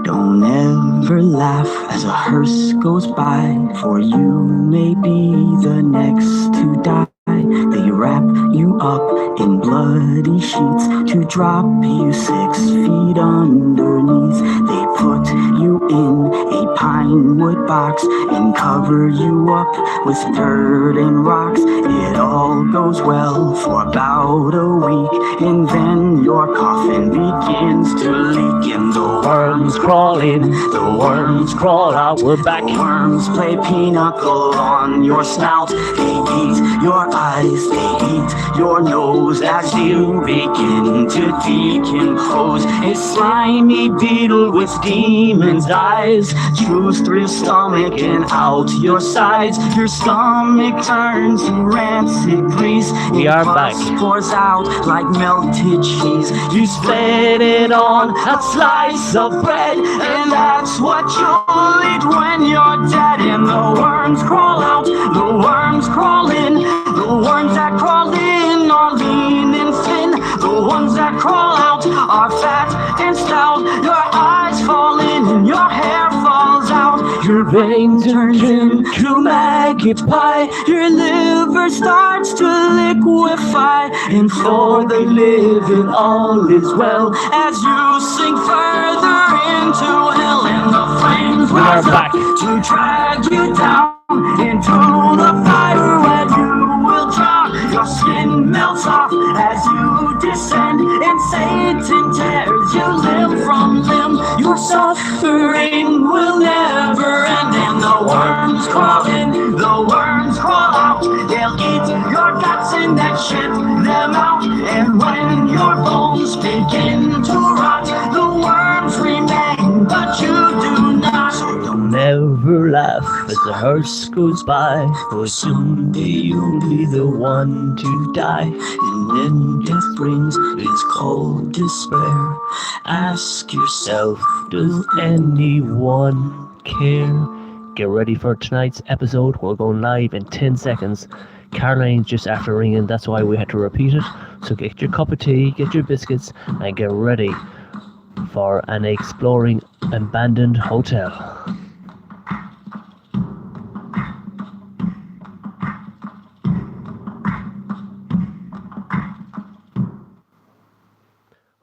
Don't ever laugh as a hearse goes by, for you may be the next to die. They wrap you up in bloody sheets to drop you 6 feet underneath. They put you in a pine wood box and cover you up with dirt and rocks. It all goes well for about a week, and then your coffin begins to leak, and the worms crawl in, the worms crawl out. We're back. The worms play pinochle on your snout. They eat your eyes, they eat your nose as you begin to decompose. A slimy beetle with demon's eyes chews through your stomach and out your sides. Your stomach turns to rancid grease. We are back. Pours out like melted cheese. You spread it on a slice of bread, and that's what you'll eat when you're dead. And the worms crawl out, the worms crawl in. The worms that crawl in are lean and thin. The ones that crawl out are fat and stout. Your eyes fall in and your hair falls out. Your brain turns into maggot pie. Your liver starts to liquefy. And for the living all is well as you sink further into hell. And the flames rise up to drag you down into the fire where you will drown. Your skin melts off as you descend, and Satan tears you limb from limb. Your suffering will never end. And the worms crawl in, the worms crawl out. They'll eat your guts and then shit them out. And when your bones begin to rot, the worms remain, but you do not. So don't Never laugh as the hearse goes by, for someday you'll be the one to die. And when death brings its cold despair, ask yourself, Does anyone care? Get ready for tonight's episode. We're going live in 10 seconds. Caroline's just after ringing, that's why we had to repeat it. So get your cup of tea, get your biscuits, and get ready for an exploring abandoned hotel.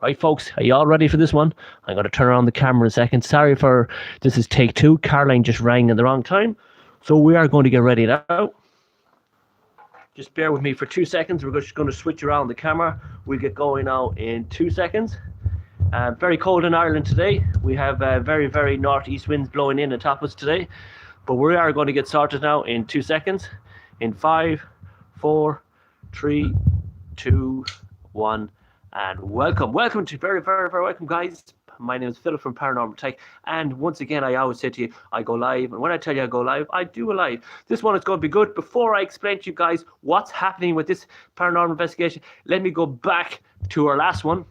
Right, folks, are you all ready for this one? I'm going to turn around the camera a second. Sorry for this is take two. Caroline just rang at the wrong time. So we are going to get ready now. Just bear with me for 2 seconds. We're just going to switch around the camera. We'll get going now in 2 seconds. Very cold in Ireland today. We have very, very northeast winds blowing in atop us today. But we are going to get started now in 2 seconds. In 5, 4, 3, 2, 1. And welcome to very, very, very welcome, guys. My name is Philip from Paranormal Tech, and once again, I always say to you, I go live, and when I tell you I go live, I do a live. This one is going to be good. Before I explain to you guys what's happening with this paranormal investigation, let me go back to our last one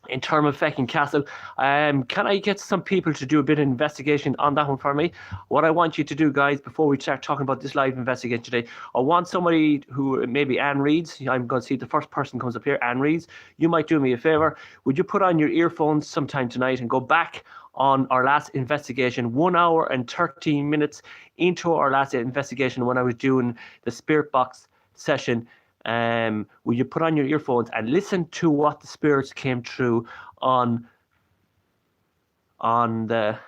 in Termonfeckin Castle. Can I get some people to do a bit of investigation on that one for me? What I want you to do, guys, before we start talking about this live investigation today, I want somebody who, maybe Anne Reeds. I'm going to see the first person comes up here, Anne Reeds. You might do me a favor. Would you put on your earphones sometime tonight and go back on our last investigation, 1 hour and 13 minutes into our last investigation when I was doing the spirit box session? Will you put on your earphones and listen to what the spirits came through on the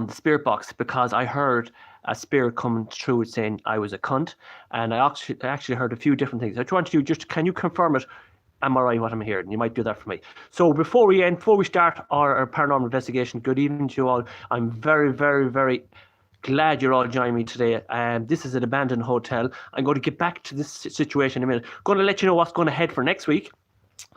spirit box? Because I heard a spirit coming through saying I was a cunt, and I actually heard a few different things. I just want you can you confirm it? Am I right what I'm hearing? You might do that for me. So before we start our paranormal investigation, good evening to you all. I'm very, very, very glad you're all joining me today. This is an abandoned hotel. I'm going to get back to this situation in a minute. Going to let you know what's going ahead for next week.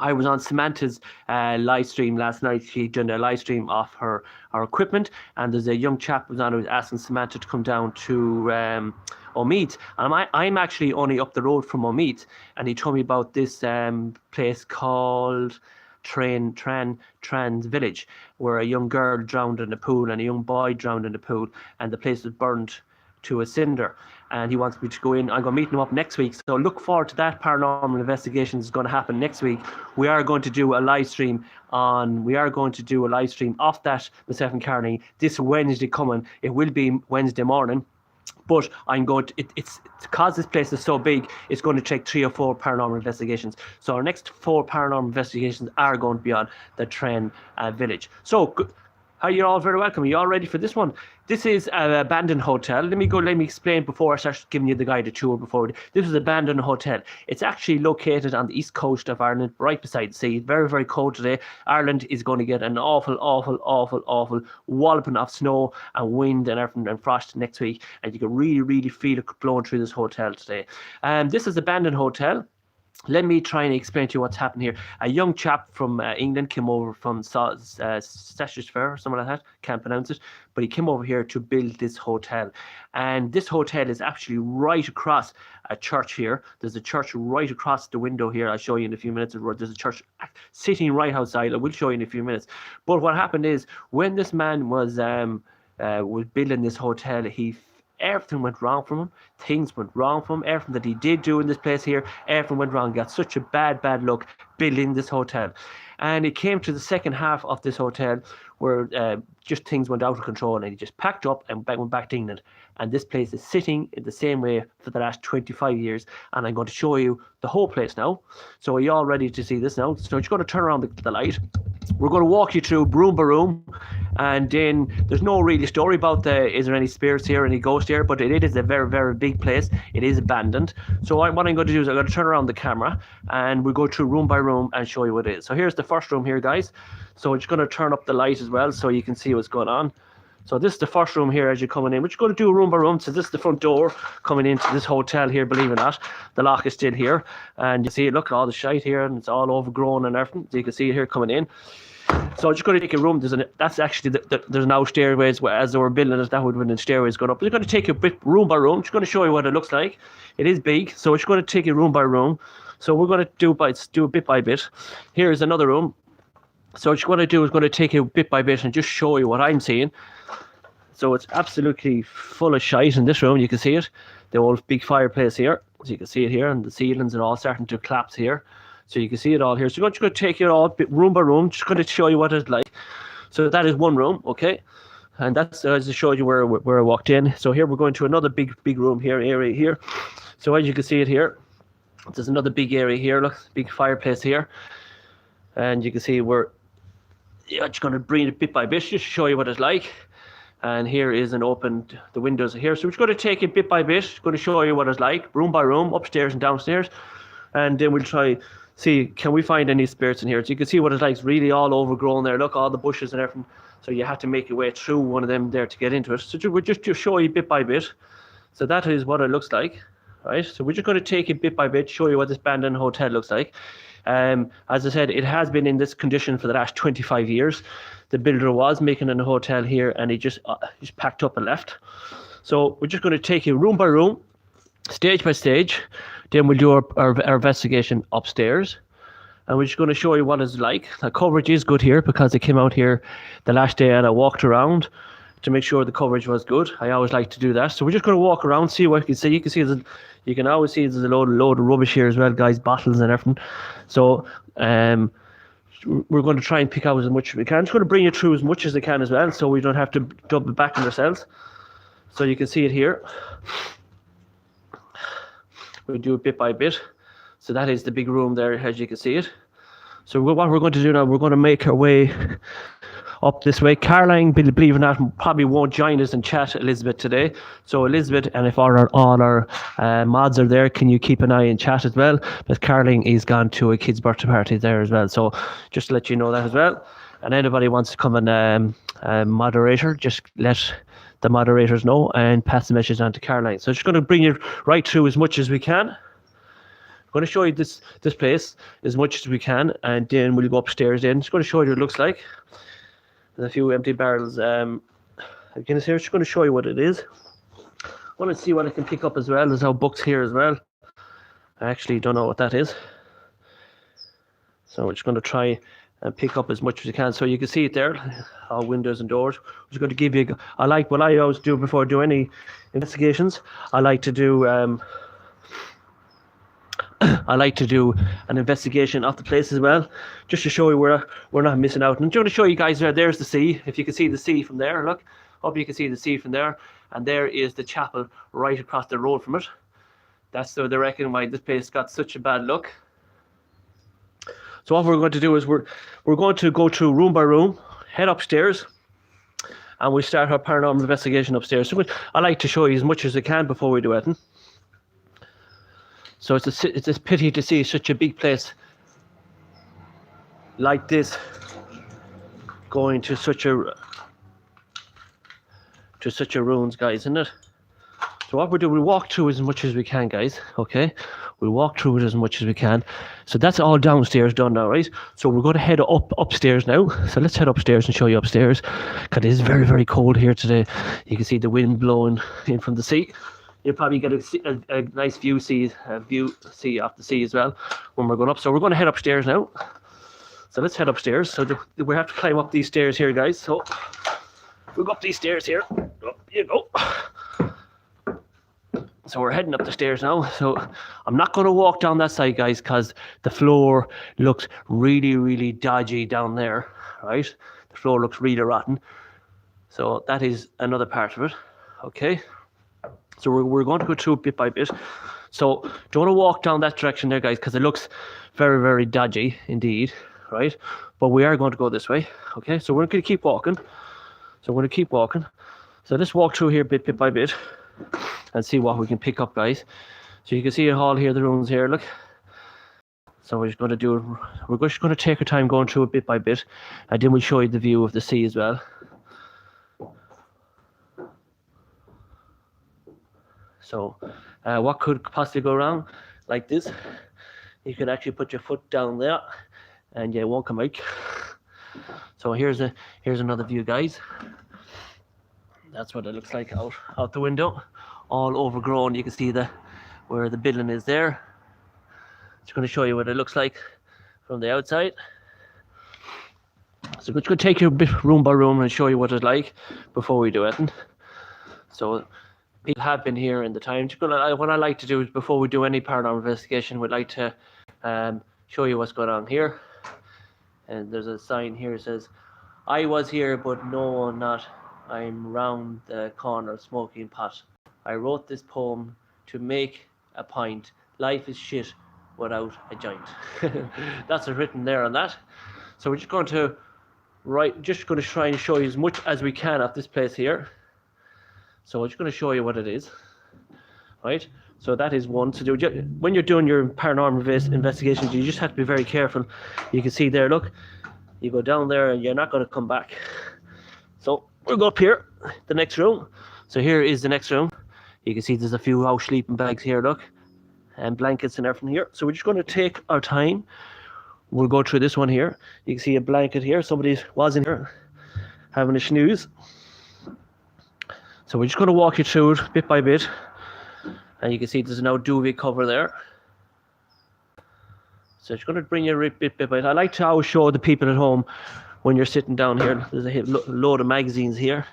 I was on Samantha's live stream last night. She done a live stream off her equipment, and there's a young chap was on who was asking Samantha to come down to Omeet. And I'm actually only up the road from Omeet, and he told me about this place called Trans Village, where a young girl drowned in the pool and a young boy drowned in the pool, and the place was burned to a cinder, and he wants me to go in. I'm going to meet him up next week, so look forward to that. Paranormal Investigations is going to happen next week. We are going to do a live stream off that myself and Caroline this Wednesday coming. It will be Wednesday morning. But I'm going to, it's because this place is so big, it's going to take 3 or 4 paranormal investigations. So our next 4 paranormal investigations are going to be on the Tren Village. So, you're all very welcome. Are you all ready for this one? This is an abandoned hotel. Let me explain before I start giving you the guided tour. This is an abandoned hotel. It's actually located on the east coast of Ireland, right beside the sea. Very, very cold today. Ireland is going to get an awful walloping of snow and wind and everything and frost next week. And you can really, really feel it blowing through this hotel today. This is an abandoned hotel. Let me try and explain to you what's happened here. A young chap from England came over from Staffordshire or something like that. Can't pronounce it. But he came over here to build this hotel. And this hotel is actually right across a church here. There's a church right across the window here. I'll show you in a few minutes. There's a church sitting right outside. I will show you in a few minutes. But what happened is, when this man was building this hotel, everything went wrong from him. Things went wrong from him. Everything that he did do in this place here, everything went wrong. He got such a bad look building this hotel. And it came to the second half of this hotel where just things went out of control, and he just packed up and went back to England. And this place is sitting in the same way for the last 25 years. And I'm going to show you the whole place now. So are you all ready to see this now? So you're going to turn around the light. We're going to walk you through room by room, and then there's no really story about is there any spirits here, any ghosts here, but it is a very, very big place. It is abandoned. So what I'm going to do is I'm going to turn around the camera, and we'll go through room by room and show you what it is. So here's the first room here, guys. So we're just going to turn up the light as well so you can see what's going on. So this is the first room here as you're coming in. We're just going to do room by room. So this is the front door coming into this hotel here, believe it or not. The lock is still here. And you see, look, all the shite here, and it's all overgrown and everything. So you can see it here coming in. So I'm just going to take a room. That's actually, there's now stairways, where as they were building it, that would have been stairways going up. We're going to take a bit room by room. Just going to show you what it looks like. It is big, so we're just going to take it room by room. So we're going to do bit by bit. Here is another room. So what you're going to do is going to take it bit by bit and just show you what I'm seeing. So it's absolutely full of shite in this room. You can see it. The old big fireplace here. So you can see it here, and the ceilings are all starting to collapse here. So you can see it all here. So I'm just going to take it all room by room. Just going to show you what it's like. So that is one room, okay? And that's as I showed you where I walked in. So here we're going to another big room here, area here. So as you can see it here, there's another big area here. Look, big fireplace here. And you can see I'm just going to bring it bit by bit just to show you what it's like. And here is the windows are here. So we're just going to take it bit by bit. Going to show you what it's like, room by room, upstairs and downstairs. And then we'll try see, can we find any spirits in here? So you can see what it's like. It's really all overgrown there. Look, all the bushes and everything. So you have to make your way through one of them there to get into it. So we're just to show you bit by bit. So that is what it looks like, right? So we're just going to take it bit by bit, show you what this abandoned hotel looks like. As I said, it has been in this condition for the last 25 years. The builder was making a hotel here, and he just packed up and left. So we're just going to take it room by room, stage by stage. Then we'll do our investigation upstairs. And we're just going to show you what it's like. The coverage is good here because I came out here the last day and I walked around to make sure the coverage was good. I always like to do that. So we're just going to walk around, see what you can see. You can always see there's a load of rubbish here as well, guys, bottles and everything. So we're going to try and pick out as much as we can. I'm just going to bring you through as much as I can as well, so we don't have to double back on ourselves. So you can see it here. We'll do it bit by bit. So that is the big room there, as you can see it. So what we're going to do now, we're going to make our way up this way. Caroline, believe it or not, probably won't join us and chat Elizabeth today. So Elizabeth, and if all our mods are there, can you keep an eye in chat as well? But Caroline is gone to a kid's birthday party there as well. So just to let you know that as well. And anybody wants to come and moderator, just let the moderators know and pass the message on to Caroline. So just going to bring you right through as much as we can. I'm going to show you this place as much as we can, and then we'll go upstairs in. Just going to show you what it looks like. There's a few empty barrels. Again, just going to show you what it is. I want to see what I can pick up as well. There's our books here as well. I actually don't know what that is. So we're just going to try and pick up as much as you can. So you can see it there, all windows and doors. I'm just going to give you, I like what I always do before I do any investigations. I like to do an investigation of the place as well, just to show you we're not missing out. And I'm going to show you guys there's the sea. If you can see the sea from there, look, hope you can see the sea from there. And there is the chapel right across the road from it. That's the reckon why this place got such a bad look. So what we're going to do is we're going to go through room by room, head upstairs, and we start our paranormal investigation upstairs. So I like to show you as much as I can before we do it. So it's a pity to see such a big place like this going to such a ruins, guys, isn't it? So what we do, we walk through as much as we can, guys. Okay, we walk through it as much as we can. So that's all downstairs done now, right? So we're going to head upstairs now. So let's head upstairs and show you upstairs, because it is very, very cold here today. You can see the wind blowing in from the sea. You'll probably get a nice view see off the sea as well when we're going up. So we're going to head upstairs now. So let's head upstairs. So we have to climb up these stairs here, guys. So we'll go up these stairs here. Up you go. So we're heading up the stairs now. So I'm not going to walk down that side, guys, because the floor looks really, really dodgy down there, right? The floor looks really rotten. So that is another part of it, okay? So we're going to go through bit by bit. So don't want to walk down that direction there, guys, because it looks very, very dodgy indeed, right? But we are going to go this way, okay? So we're going to keep walking. So we're going to keep walking. So let's walk through here bit by bit and see what we can pick up, guys. So you can see it all here, the rooms here, look. So we're just going to take our time going through it bit by bit, and then we'll show you the view of the sea as well. So what could possibly go wrong like this? You could actually put your foot down there and you won't come out. So here's another view, guys. That's what it looks like out the window, all overgrown. You can see where the building is there. Just going to show you what it looks like from the outside. So we're just going to take you a bit room by room and show you what it's like before we do it. So people have been here in the time. What I like to do is before we do any paranormal investigation, we'd like to show you what's going on here. And there's a sign here that says, "I was here, but no, not. I'm round the corner smoking pot. I wrote this poem to make a point. Life is shit without a joint." That's written there on that. So we're just going to try and show you as much as we can of this place here. So we're just going to show you what it is, right? So that is one to do. When you're doing your paranormal investigations, you just have to be very careful. You can see there, look, you go down there and you're not going to come back. So we'll go up here, the next room. So here is the next room. You can see there's a few house sleeping bags here, look, and blankets and everything here. So we're just going to take our time. We'll go through this one here. You can see a blanket here. Somebody was in here having a snooze. So we're just going to walk you through it bit by bit. And you can see there's no duvet cover there. So it's going to bring you bit by bit. I like to always show the people at home when you're sitting down here. There's a load of magazines here.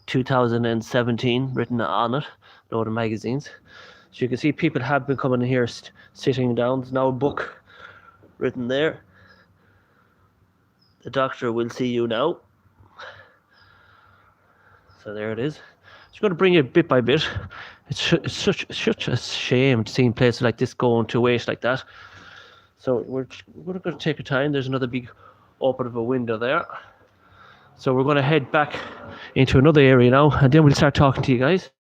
2017 written on it. Load of magazines. So you can see people have been coming in here sitting down. There's now a book written there. The doctor will see you now. So there it is. It's going to bring you bit by bit. It's such a shame seeing places like this going to waste like that. So we're going to take our time. There's another big open of a window there. So we're going to head back into another area now, and then we'll start talking to you guys.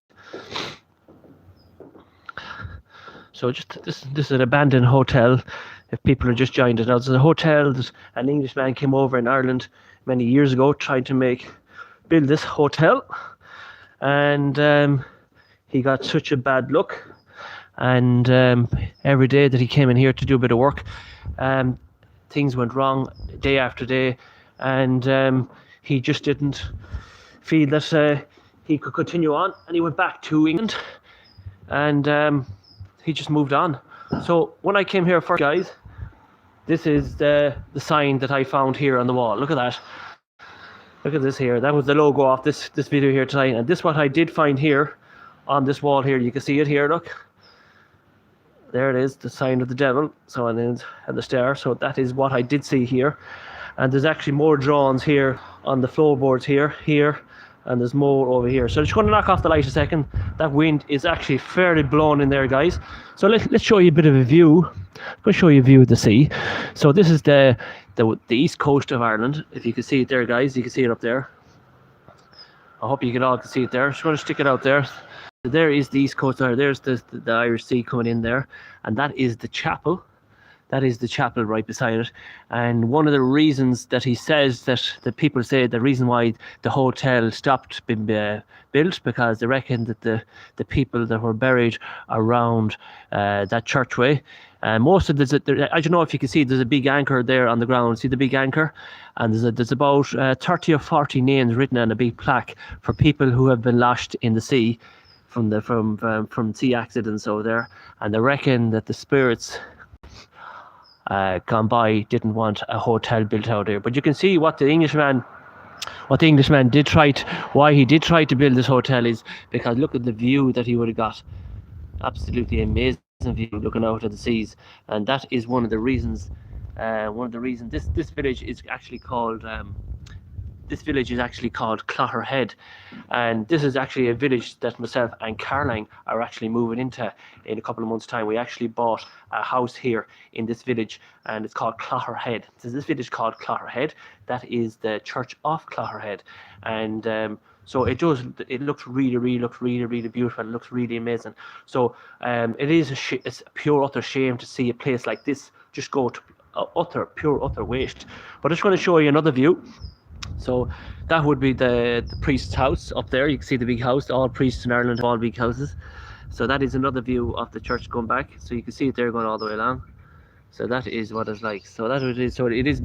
So this is an abandoned hotel. If people are just joined it now, there's a hotel. An Englishman came over in Ireland many years ago, tried to build this hotel, and he got such a bad look. And every day that he came in here to do a bit of work, things went wrong day after day, and he just didn't feel that he could continue on, and he went back to England, and he just moved on. So when I came here first, guys, This is the sign that I found here on the wall. Look at that. Look at this here. That was the logo of this video here tonight. And this what I did find here on this wall here. You can see it here, look. There it is, the sign of the devil. So and the star. So that is what I did see here. And there's actually more drawings here on the floorboards here, and there's more over here. So I'm just going to knock off the light a second. That wind is actually fairly blown in there, guys. So let's show you a bit of a view. I'm going to show you a view of the sea. So this is the east coast of Ireland. If you can see it there, guys, you can see it up there. I hope you can all see it there. I'm just going to stick it out there. So there is the east coast there. There's the Irish Sea coming in there, and that is the chapel. That is the chapel right beside it. And one of the reasons that he says that the people say the reason why the hotel stopped being built, because they reckon that the people that were buried around that churchway, most of I don't know if you can see, there's a big anchor there on the ground. See the big anchor? And there's about 30 or 40 names written on a big plaque for people who have been lost in the sea from sea accidents over there. And they reckon that the spirits gone by didn't want a hotel built out here. But you can see what the Englishman did why he did try to build this hotel is because look at the view that he would have got. Absolutely amazing view looking out at the seas. And that is one of the reasons this village is actually called Clogherhead, and this is actually a village that myself and Caroline are actually moving into in a couple of months' time. We actually bought a house here in this village, and it's called Clogherhead. So this village is called Clogherhead. That is the Church of Clogherhead, and so it looks really beautiful. It looks really amazing. So it's a pure utter shame to see a place like this just go to pure utter waste. But I'm just going to show you another view. So that would be the priest's house up there. You can see the big house. All priests in Ireland have all big houses. So that is another view of the church going back. So you can see it there going all the way along. So that is what it's like. So that it is. So it is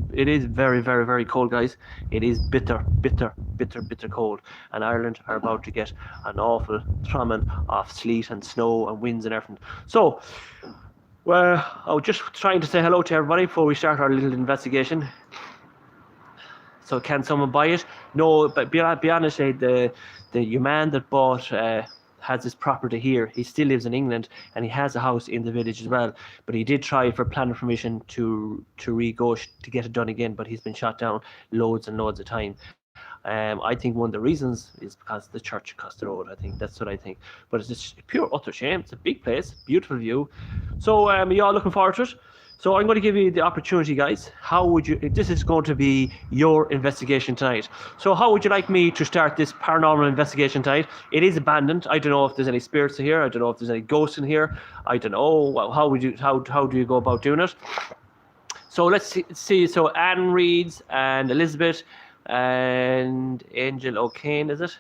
very cold, guys. It is bitter cold. And Ireland are about to get an awful thrumming of sleet and snow and winds and everything. So well, I was just trying to say hello to everybody before we start our little investigation. So can someone buy it? No, but be honest, the man that bought has this property here. He still lives in England, and he has a house in the village as well. But he did try for planning permission to get it done again, but he's been shot down loads and loads of time. I think one of the reasons is because the church across the road. I think that's what I think. But it's just pure utter shame. It's a big place, beautiful view. So are you all looking forward to it? So I'm going to give you the opportunity, guys. This is going to be your investigation tonight. So how would you like me to start this paranormal investigation tonight? It is abandoned. I don't know if there's any spirits in here. I don't know if there's any ghosts in here. I don't know. Well, how do you go about doing it? So let's see. So Anne Reeds and Elizabeth and Angel O'Kane, is it?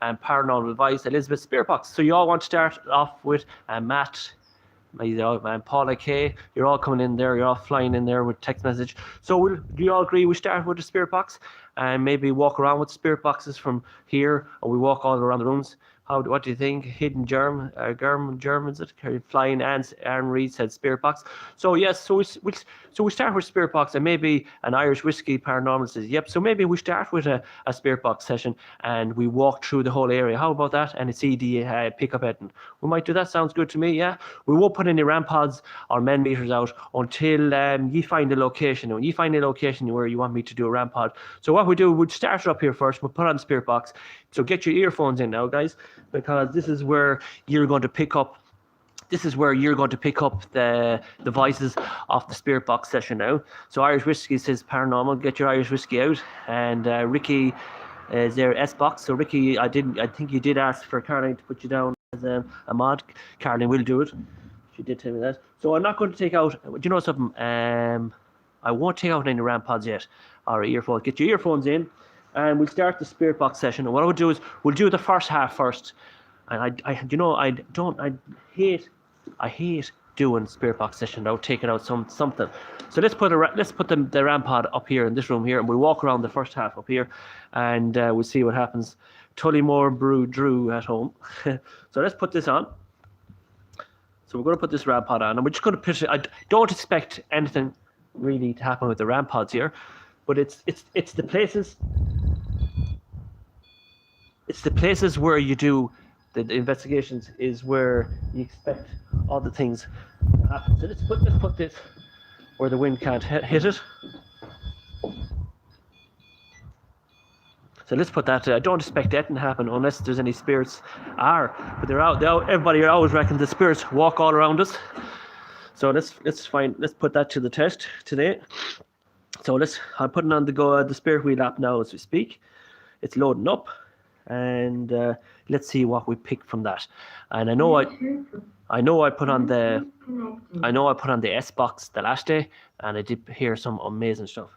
And Paranormal Advice, Elizabeth Spirit Box. So you all want to start off with Matt, and Paula K. You're all coming in there. You're all flying in there with text message. So do you all agree we start with the spirit box and maybe walk around with spirit boxes from here, or we walk all around the rooms? What do you think? Hidden germ, is it? Flying ants. Aaron Reed said spirit box. So yes, so we start with spirit box, and maybe an Irish whiskey paranormal says yep. So maybe we start with a spirit box session, and we walk through the whole area. How about that? And it's ED pickup it. We might do that. Sounds good to me. Yeah. We won't put any RAM pods or men meters out until you find a location. When you find a location where you want me to do a RAM pod. So what we do, we'd start up here first. We'll put on the spirit box. So get your earphones in now, guys, because this is where you're going to pick up. This is where you're going to pick up the voices of the spirit box session now. So Irish Whiskey says paranormal. Get your Irish Whiskey out. And Ricky is there S box. So Ricky, I think you did ask for Caroline to put you down as a mod. Caroline will do it. She did tell me that. So I'm not going to take out. Do you know something? I won't take out any RAM pods yet or earphones. Get your earphones in. And we'll start the spirit box session. And what I would do is we'll do the first half first. And I hate doing spirit box session without taking out something. So let's put the RAM pod up here in this room here, and we'll walk around the first half up here, and we'll see what happens. Tullymore Brew Drew at home. So let's put this on. So we're going to put this RAM pod on, and we're just going to pitch it. I don't expect anything really to happen with the RAM pods here, but it's the places. It's the places where you do the investigations is where you expect all the things to happen. So let's put this where the wind can't hit it. So let's put that. I don't expect that to happen unless there's any spirits but they're out. Everybody always reckons the spirits walk all around us. So let's put that to the test today. So I'm putting on the spirit wheel app now as we speak. It's loading up, and let's see what we pick from that. And I know I put on the S box the last day, and I did hear some amazing stuff.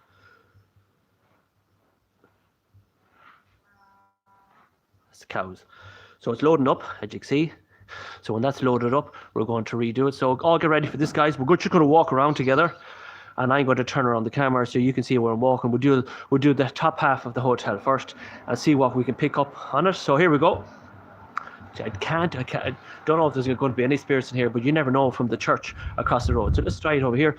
It's cows. So it's loading up, as you can see. So when that's loaded up, we're going to redo it. So all get ready for this, guys. We're just going to walk around together, and I'm going to turn around the camera so you can see where I'm walking. We'll do the top half of the hotel first and see what we can pick up on it. So here we go. I don't know if there's going to be any spirits in here, but you never know from the church across the road. So let's try it over here.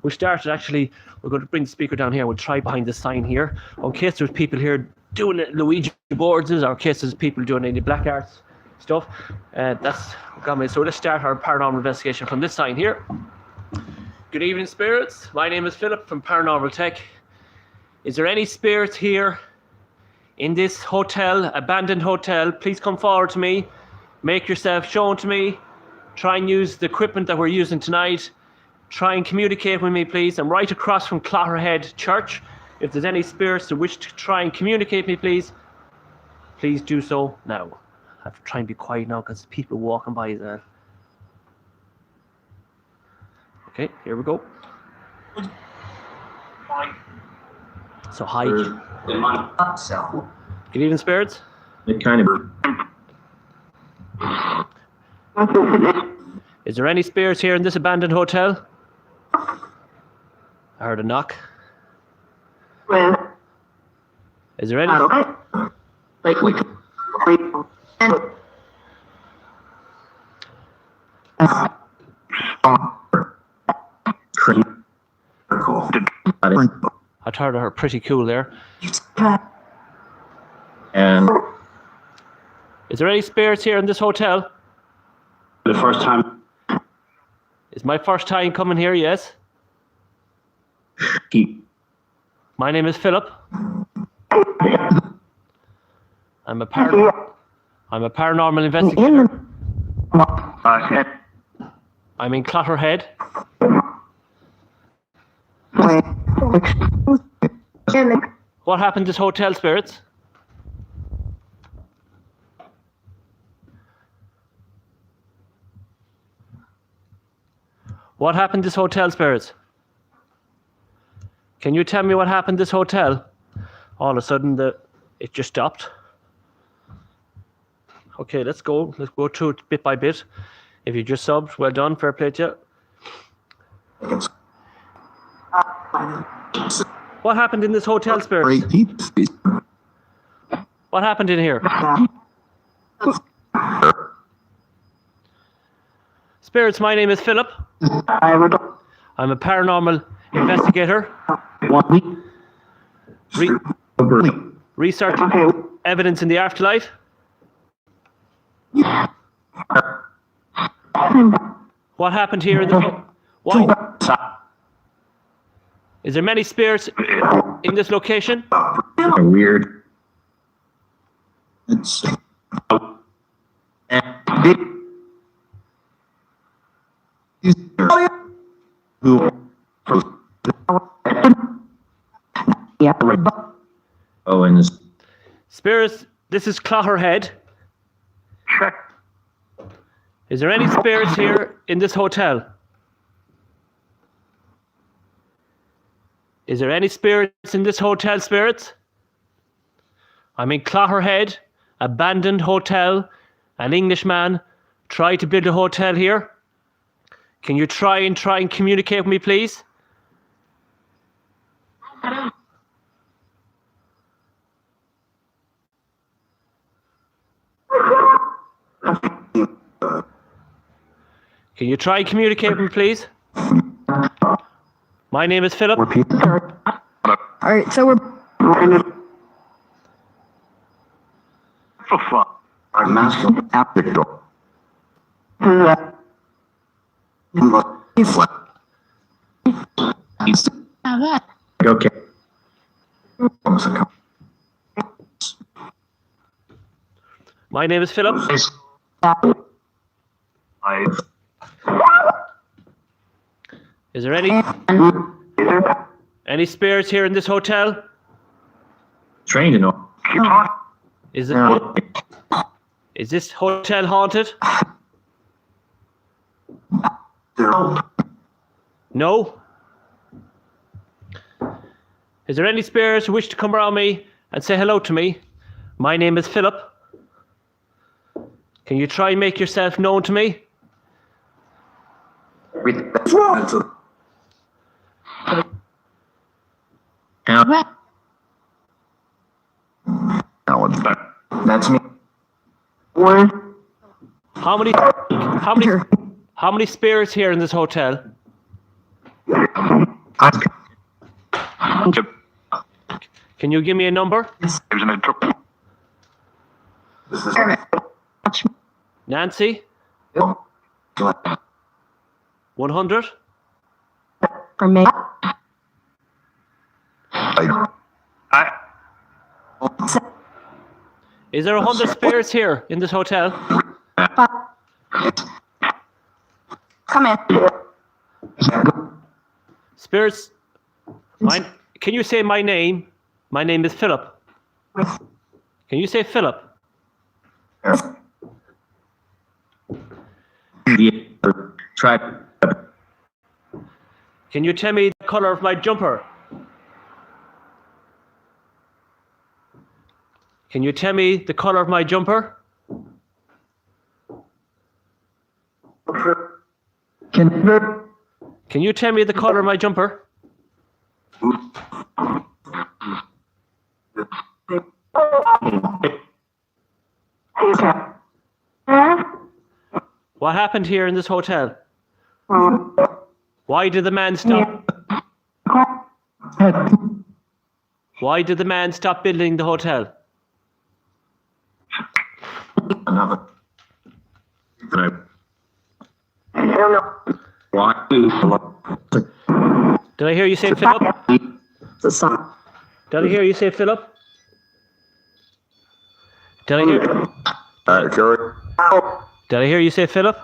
We started actually, we're going to bring the speaker down here. We'll try behind the sign here. In case there's people here doing Luigi boards, or in case there's people doing any black arts stuff. That's got me. So let's start our paranormal investigation from this sign here. Good evening, spirits. My name is Philip from Paranormal Tech. Is there any spirits here in this hotel, abandoned hotel? Please come forward to me. Make yourself shown to me. Try and use the equipment that we're using tonight. Try and communicate with me, please. I'm right across from Clotterhead Church. If there's any spirits that wish to try and communicate with me, please do so now. I have to try and be quiet now because people walking by there. Okay, here we go. So hi. Good evening, spirits. It kind of. Is there any spirits here in this abandoned hotel? I heard a knock. Is there any? I heard her pretty cool there. And is there any spirits here in this hotel? the first time It's my first time coming here, yes. he My name is Philip. I'm a paranormal investigator. I'm in Clotterhead. What happened to this hotel, spirits? What happened to this hotel, spirits? Can you tell me what happened to this hotel? All of a sudden, it just stopped. Okay, let's go. Let's go through it bit by bit. If you just subbed, well done. Fair play to you. What happened in this hotel, spirits? What happened in here? Spirits, my name is Philip. I'm a paranormal investigator. Researching evidence in the afterlife. What happened here in the... Why? Is there many spirits in this location? weird. It's oh, and this Spirits, this is Clotterhead. Is there any spirits here in this hotel? Is there any spirits in this hotel, spirits? I'm in Clotterhead, abandoned hotel. An Englishman tried to build a hotel here. Can you try and communicate with me, please? Can you try and communicate with me, please? My name is Philip. Repeat. Alright, so we're I'm masculine after door. Okay. My name is Philip. Is there any spirits here in this hotel? Trained in all. Is this hotel haunted? No? Is there any spirits who wish to come around me and say hello to me? My name is Philip. Can you try and make yourself known to me? That's me. How many spirits here in this hotel? Can you give me a number? Nancy? 100? for me. Is there 100 spirits here in this hotel? Come in. Spirits? Can you say my name? My name is Philip. Can you say Philip? Try. Can you tell me the color of my jumper? Can you tell me the color of my jumper? Can you tell me the color of my jumper? What happened here in this hotel? Why did the man stop? Why did the man stop building the hotel? Another. Did I hear you say Philip? The sun. Did I hear you say Philip? Did I hear? Did I hear you say Philip?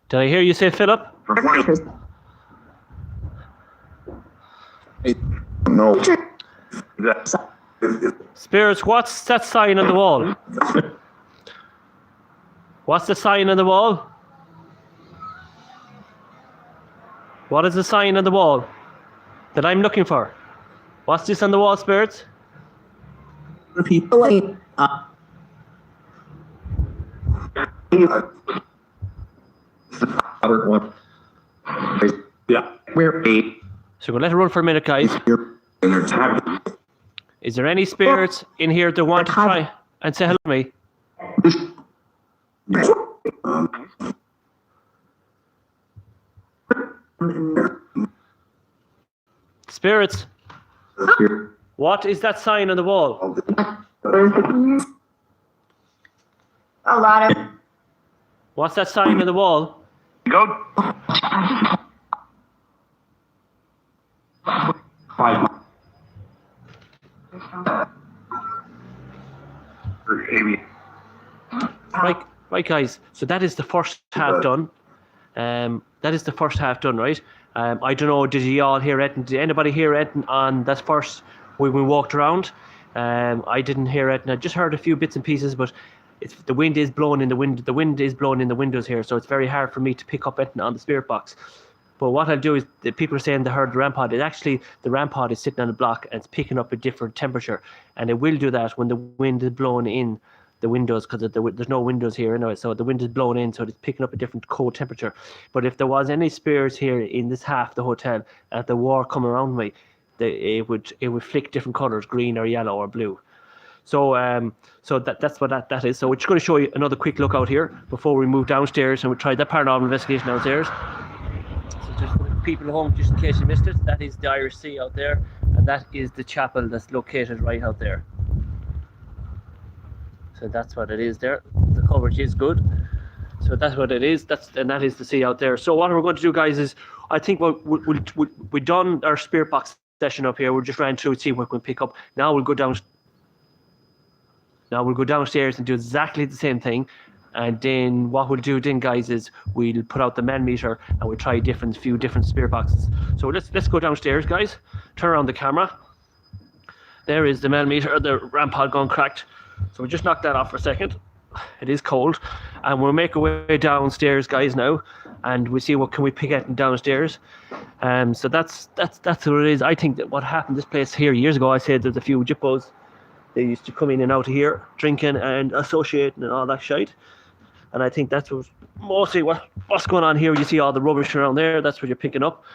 Did I hear you say Philip? No. Spirits, what's that sign on the wall? What's the sign on the wall? What is the sign on the wall that I'm looking for? What's this on the wall, spirits? Wait. Other one. Yeah. We're 8. So we'll let it run for a minute, guys. Is there any spirits in here that want to try and say hello to me? Spirits, what is that sign on the wall? A lot of. What's that sign on the wall? Go. 5. Right, guys. So that is the first half done. That is the first half done, right? I don't know. Did you all hear it? Did anybody hear it on that first when we walked around? I didn't hear it, and I just heard a few bits and pieces. But the wind is blowing in the wind. The wind is blowing in the windows here, so it's very hard for me to pick up anything on the spirit box. But what I'll do is, the people are saying they heard the RAM pod. It's actually the RAM pod is sitting on the block and it's picking up a different temperature, and it will do that when the wind is blowing in the windows, because there's no windows here anyway, so the wind is blowing in, so it's picking up a different cold temperature. But if there was any spirits here in this half of the hotel at the war come around me, it would flick different colors, green or yellow or blue. So so that's what that is. So we're just going to show you another quick look out here before we move downstairs and we try that paranormal investigation downstairs. So just for the people at home, just in case you missed it, that is the Irish Sea out there, and that is the chapel that's located right out there. So that's what it is there. The coverage is good. So that's what it is. And that is the sea out there. So what we're going to do, guys, is I think we've done our spirit box session up here. We just ran through and see what we can pick up. Now we'll go down. Now we'll go downstairs and do exactly the same thing. And then what we'll do then, guys, is we'll put out the man meter and we'll try few different spirit boxes. So let's go downstairs, guys. Turn around the camera. There is the man meter, the RAM pod gone cracked. So we just knocked that off for a second. It is cold, and we'll make our way downstairs, guys, now, and we'll see what can we pick at downstairs. So that's what it is. I think that what happened this place here years ago, I said there's a few jippos. They used to come in and out of here, drinking and associating and all that shite. And I think that's mostly what's going on here. You see all the rubbish around there. That's what you're picking up.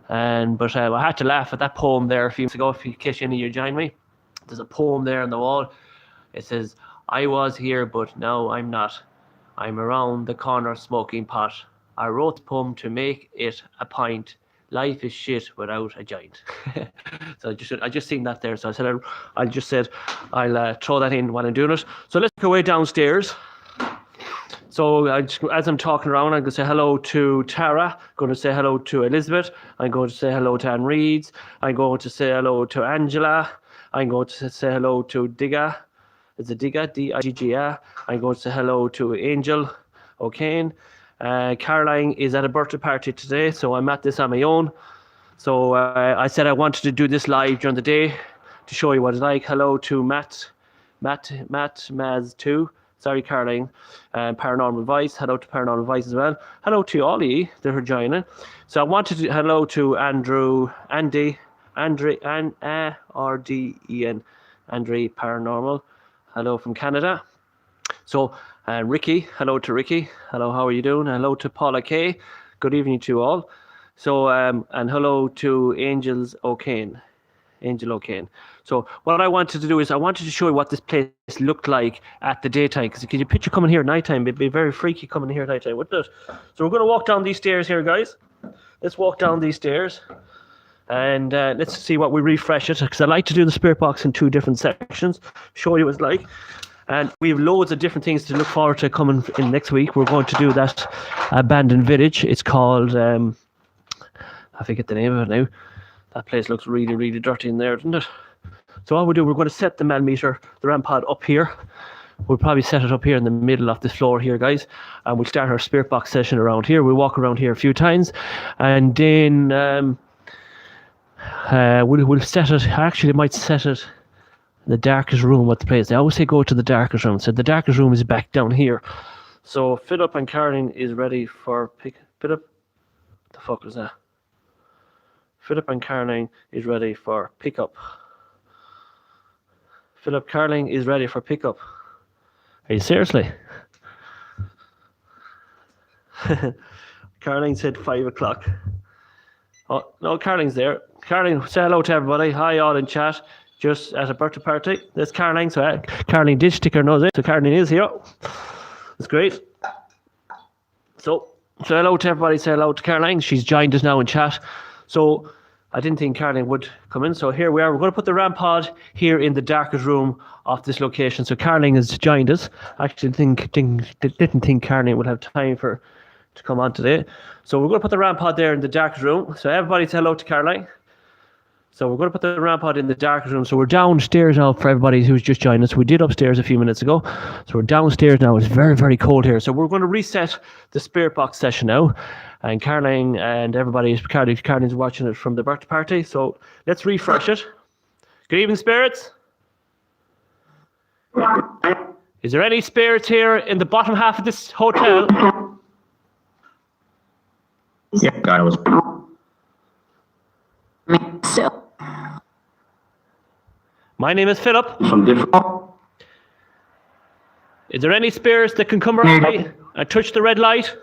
But I had to laugh at that poem there a few minutes ago. In case any of you joined me, there's a poem there on the wall. It says, "I was here, but now I'm not. I'm around the corner smoking pot. I wrote the poem to make it a point. Life is shit without a giant." So I just seen that there. So I said I'll throw that in when I'm doing it. So let's go way downstairs. So as I'm talking around, I'm going to say hello to Tara. I'm going to say hello to Elizabeth. I'm going to say hello to Anne Reeds. I'm going to say hello to Angela. I'm going to say hello to Digga. Is it Digga? D-I-G-G-A. I'm going to say hello to Angel O'Kane. Caroline is at a birthday party today, so I'm at this on my own. So I said I wanted to do this live during the day to show you what it's like. Hello to Matt Maz too. Sorry, Caroline. Paranormal Vice. Hello to Paranormal Vice as well. Hello to all of you that are joining. So I wanted to hello to Andy R-D-E-N, Andre Paranormal. Hello from Canada. So Ricky, hello to Ricky. Hello, how are you doing? Hello to Paula K. Good evening to you all. So and hello to Angel O'Kane. So what I wanted to do is I wanted to show you what this place looked like at the daytime. Because you picture coming here at nighttime, it'd be very freaky coming here at nighttime, wouldn't it? So we're going to walk down these stairs here, guys. Let's walk down these stairs. And let's see what we refresh it, because I like to do the spirit box in two different sections, show you what it's like. And we have loads of different things to look forward to coming in next week. We're going to do that abandoned village. It's called, I forget the name of it now. That place looks really, really dirty in there, doesn't it? So what we'll do, we're going to set the man meter, the RAM pod up here. We'll probably set it up here in the middle of the floor here, guys. And we'll start our spirit box session around here. We'll walk around here a few times. And then we'll set it. Actually, I might set it in the darkest room of the place. They always say go to the darkest room. So the darkest room is back down here. So Philip and Caroline is ready for Philip? What the fuck was that? Philip and Caroline is ready for pickup. Philip, Caroline is ready for pickup. Are you seriously? Caroline said 5 o'clock. Oh, no, Caroline's there. Caroline, say hello to everybody. Hi, all in chat. Just at a birthday party. There's Caroline. So Caroline did stick her nose in. So Caroline is here. That's great. So hello to everybody. Say hello to Caroline. She's joined us now in chat. So I didn't think Caroline would come in. So here we are. We're going to put the RAM pod here in the darkest room of this location. So Caroline has joined us. I actually didn't think Caroline would have time to come on today. So we're going to put the RAM pod there in the darkest room. So everybody say hello to Caroline. So we're going to put the RAM pod in the darkest room. So we're downstairs now for everybody who's just joined us. We did upstairs a few minutes ago. So we're downstairs now. It's very, very cold here. So we're going to reset the spirit box session now. And Caroline and everybody, Caroline's watching it from the birthday party. So let's refresh it. Good evening, spirits. Is there any spirits here in the bottom half of this hotel? Yeah, God, it was. So, My name is Philip. Some different. Is there any spirits that can come around me and touch the red light?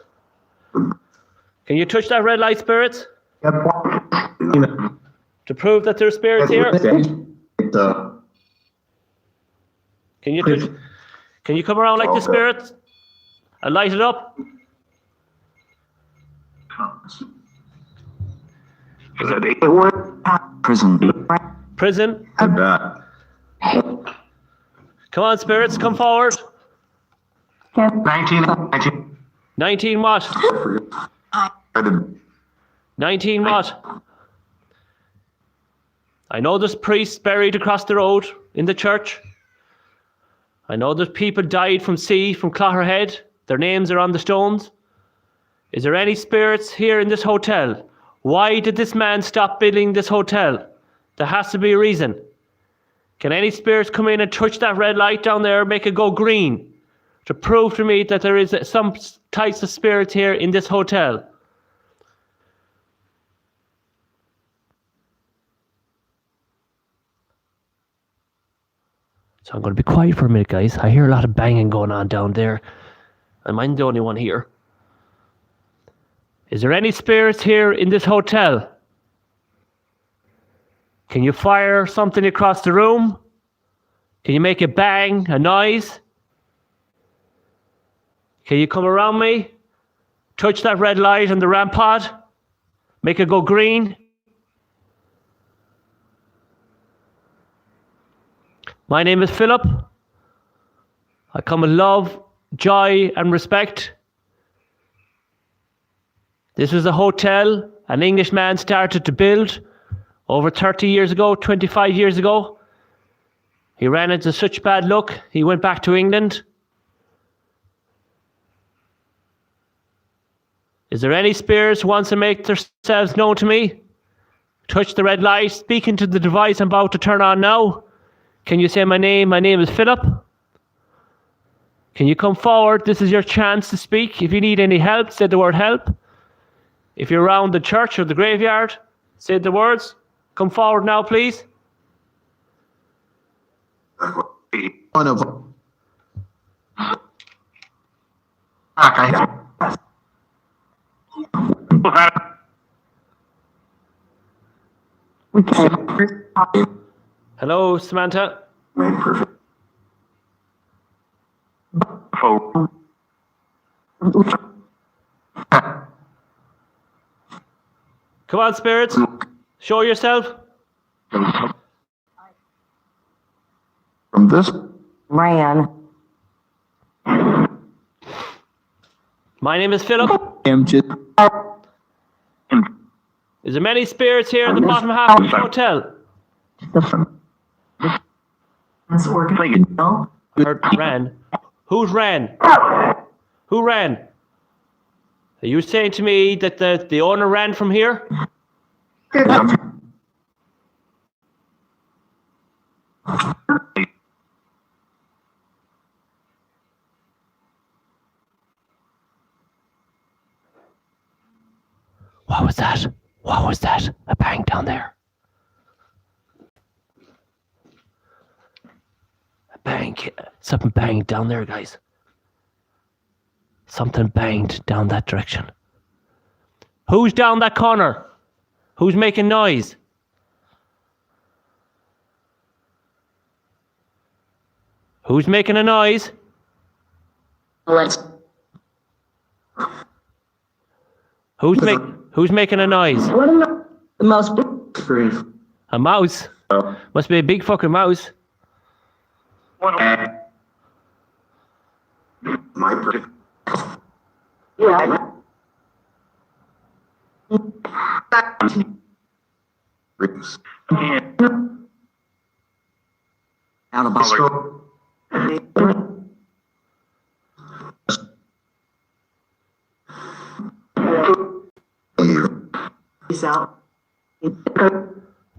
Can you touch that red light, spirits? To prove that there's spirits here? Can you come around like the spirits and light it up? Prison. Prison. Come on, spirits, come forward. 19. 19 what? 19 what? I know there's priests buried across the road in the church. I know there's people died from sea, from Clogherhead. Their names are on the stones. Is there any spirits here in this hotel? Why did this man stop building this hotel? There has to be a reason. Can any spirits come in and touch that red light down there, make it go green, to prove to me that there is some types of spirits here in this hotel? So I'm going to be quiet for a minute, guys. I hear a lot of banging going on down there. And I'm the only one here. Is there any spirits here in this hotel? Can you fire something across the room? Can you make a bang, a noise? Can you come around me? Touch that red light on the ramp pod? Make it go green? My name is Philip. I come with love, joy, and respect. This is a hotel an Englishman started to build over 30 years ago, 25 years ago. He ran into such bad luck, he went back to England. Is there any spirits who wants to make themselves known to me? Touch the red light, speak into the device I'm about to turn on now. Can you say my name? My name is Philip. Can you come forward? This is your chance to speak. If you need any help, say the word help. If you're around the church or the graveyard, say the words. Come forward now, please. One of them. Okay. Hello, Samantha. Perfect. Come on, spirits. Show yourself. From this. Ran. My name is Philip. Is there many spirits here in the bottom half of the hotel? It's working. I heard ran. Who's ran? Who ran? Are you saying to me that the owner ran from here? What was that? What was that? A bang down there. A bang. Something banged down there, guys. Something banged down that direction. Who's down that corner? Who's making noise? Who's making a noise? Who's making a noise? What am I? The most. A mouse? Must be a big fucking mouse. My perfect. Yeah. Rings. Out of my Peace out.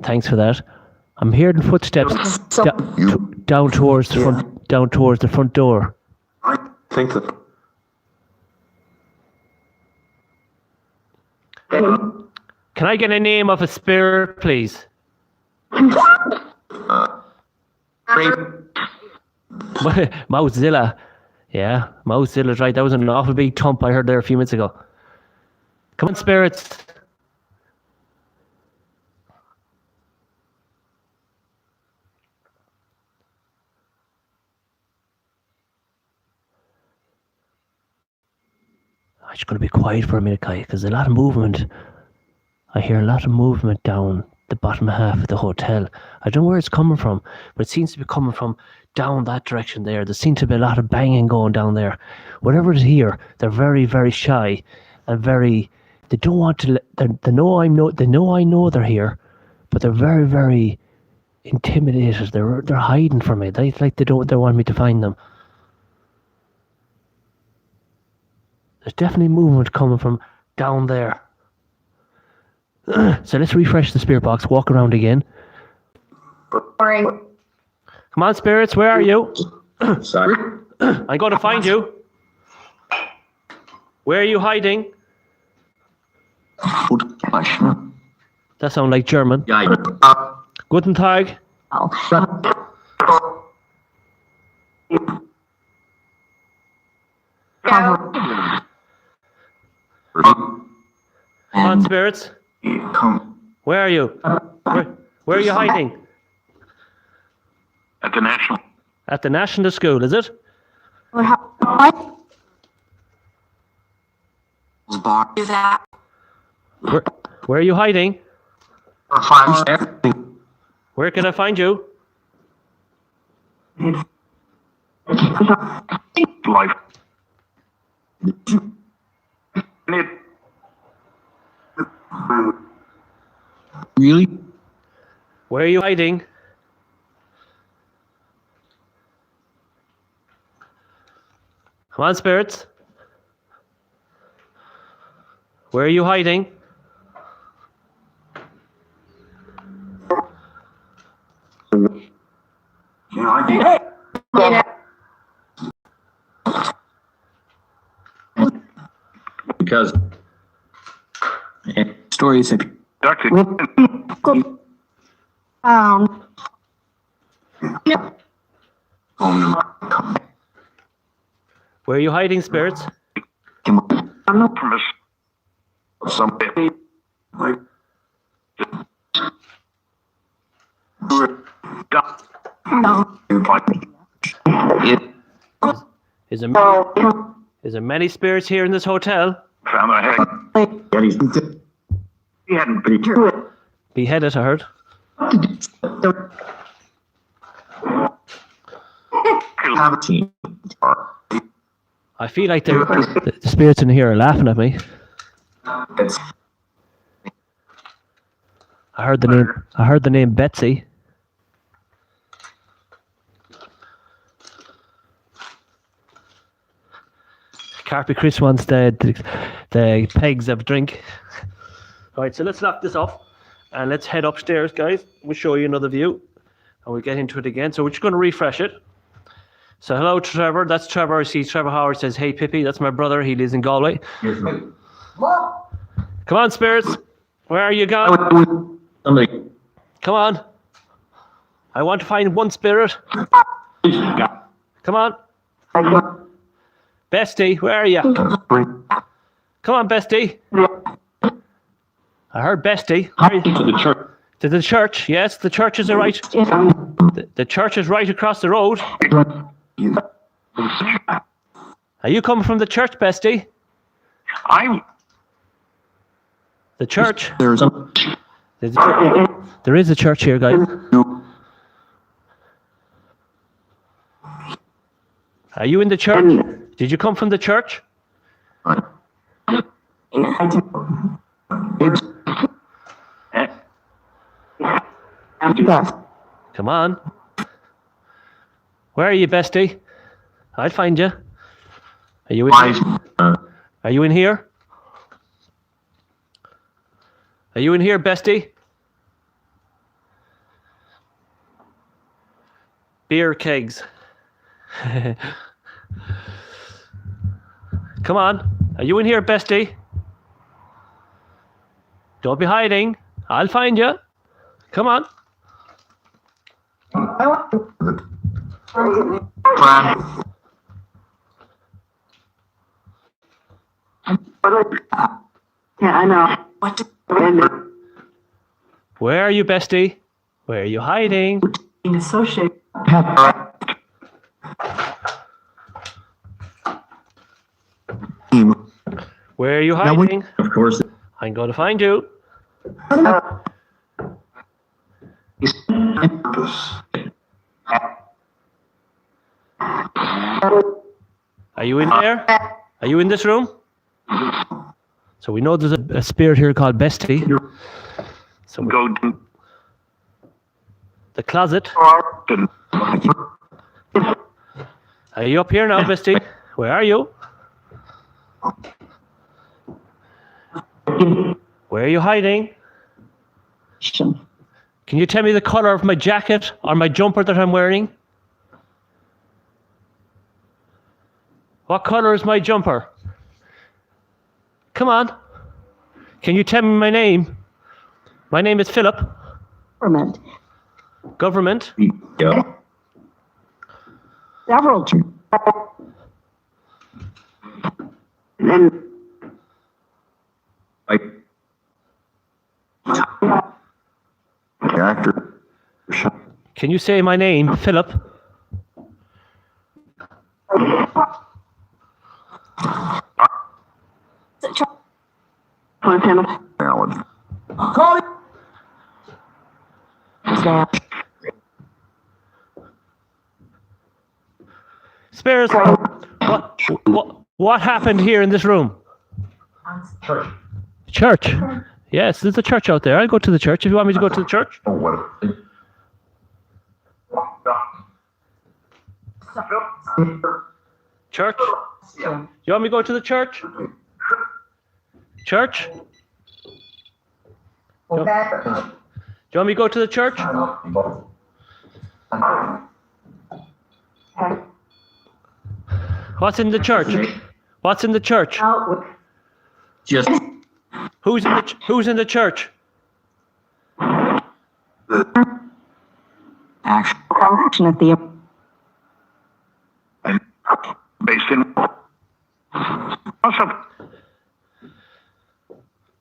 Thanks for that. I'm hearing footsteps So, down towards the front door. I think that. Can I get a name of a spirit, please? Mousezilla. Yeah, Mousezilla's right. That was an awful big thump I heard there a few minutes ago. Come on, spirits. I'm just going to be quiet for a minute, guys, because there's a lot of movement. I hear a lot of movement down the bottom half of the hotel. I don't know where it's coming from, but it seems to be coming from down that direction there. There seems to be a lot of banging going down there. Whatever is here, they're very, very shy and very. They don't want to. They know I know they're here, but they're very, very intimidated. They're hiding from me. They don't want me to find them. There's definitely movement coming from down there. So let's refresh the spirit box. Walk around again. Come on, spirits, where are you? Sorry. I'm going to find you. Where are you hiding? That sounds like German. Guten Tag. Come on, spirits. Where are you? Where are you hiding? At the National. At the National School, is it? Do that. Where are you hiding? Where can I find you? Life. Really? Where are you hiding? Come on, spirits. Where are you hiding? Because stories have Where are you hiding, spirits? somebody like Is there many spirits here in this hotel? found a head. He hadn't been Beheaded, I heard. have a team. I feel like the spirits in here are laughing at me. It's I heard the name Betsy. Carpy Chris wants the pegs of drink. Alright, so let's knock this off and let's head upstairs, guys. We'll show you another view and we'll get into it again. So we're just going to refresh it. So hello, Trevor. That's Trevor. I see Trevor Howard says, hey, Pippi. That's my brother. He lives in Galway. Come on, spirits. Where are you gone? Come on. I want to find one spirit. Come on. Bestie, where are you? Come on, Bestie. I heard Bestie. to the church. To the church, yes. The church is right. The church is right across the road. Are you coming from the church, Bestie? The church. There's a There is a church here, guys. Are you in the church? Did you come from the church? Come on. Where are you, Bestie? I'll find you. Are you in here? Are you in here? Are you in here, Bestie? Beer kegs. Come on. Are you in here, Bestie? Don't be hiding. I'll find you. Come on. Yeah, I know. What to Where are you, Bestie? Where are you hiding? associate. Where are you Now, when- hiding? Of course. I'm going to find you. Are you in there? Are you in this room? So we know there's a spirit here called Bestie. So Go to the closet. Are you up here now, Bestie? Where are you? Where are you hiding? Can you tell me the color of my jacket or my jumper that I'm wearing? What color is my jumper? Come on. Can you tell me my name? My name is Philip. Government. Government. yeah. Several. And Like actor. Can you say my name, Philip? Alan. Spirits. What happened here in this room? Church. Yes, there's a church out there. I'll go to the church if you want me to go to the church. Oh, what? Church? You want me to go to the church? Church? Do you want me to go to the church? What's in the church? What's in the church? Just Who's in the church? action at the based in. Awesome.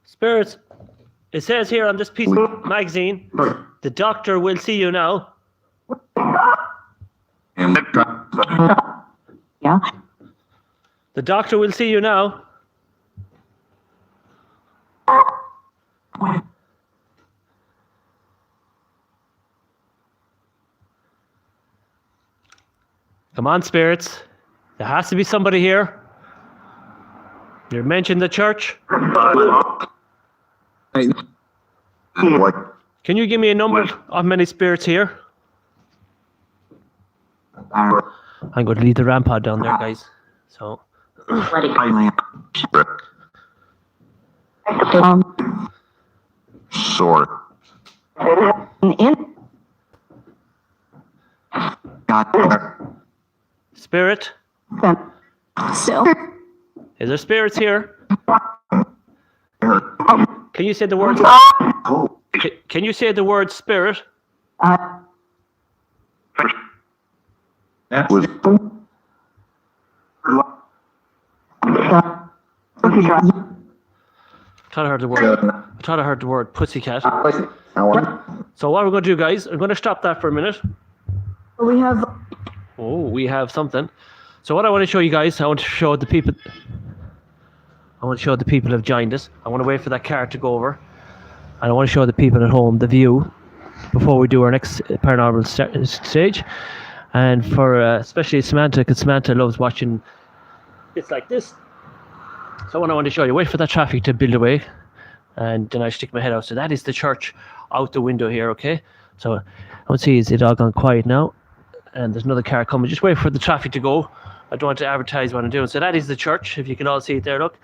Spirits. It says here on this piece of magazine, the doctor will see you now. And yeah. The doctor will see you now. Come on, spirits. There has to be somebody here. You mentioned the church. what? Can you give me a number of many spirits here? I'm going to leave the rampart down there, guys. So, Sword. In God. spirit. still. Is there spirits here? Can you say the word? Oh. Can you say the word spirit? That was. I thought I heard the word pussycat. So what we're going to do, guys, I'm going to stop that for a minute. We have Oh, we have something. So what I want to show you guys, I want to show the people. I want to show the people who have joined us. I want to wait for that car to go over, and I want to show the people at home the view before we do our next paranormal stage. And for especially Samantha, because Samantha loves watching bits like this. So what I want to show you, wait for that traffic to build away, and then I stick my head out. So that is the church out the window here, okay? So I want to see, is it all gone quiet now? And there's another car coming. Just wait for the traffic to go. I don't want to advertise what I'm doing. So that is the church, if you can all see it there, look.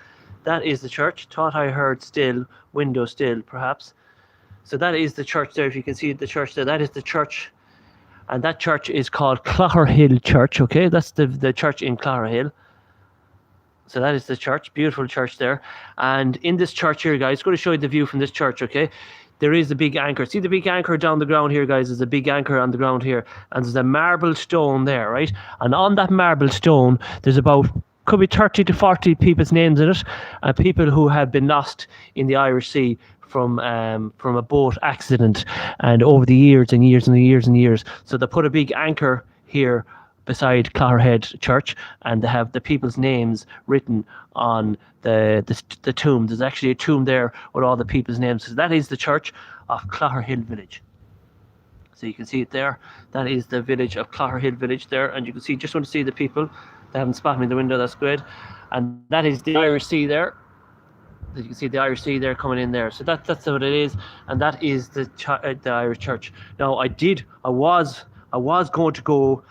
That is the church. Thought I heard still, window still, perhaps. So that is the church there, if you can see the church there. That is the church. And that church is called Clogherhill Church, okay? That's the church in Clogherhill. So that is the church, beautiful church there. And in this church here, guys, going to show you the view from this church, okay? There is a big anchor. See the big anchor down the ground here, guys? There's a big anchor on the ground here. And there's a marble stone there, right? And on that marble stone, there's about, could be 30 to 40 people's names in it. People who have been lost in the Irish Sea from a boat accident. And over the years and years and years and years. So they put a big anchor here beside Clogherhead Church, and they have the people's names written on the tomb. There's actually a tomb there with all the people's names. So that is the church of Clogherhill Village. So you can see it there. That is the village of Clogherhill Village there, and you can see, just want to see the people. They haven't spotted me in the window, that's good. And that is the Irish Sea there. You can see the Irish Sea there coming in there. So that's what it is, and that is the Irish Church. Now I was going to go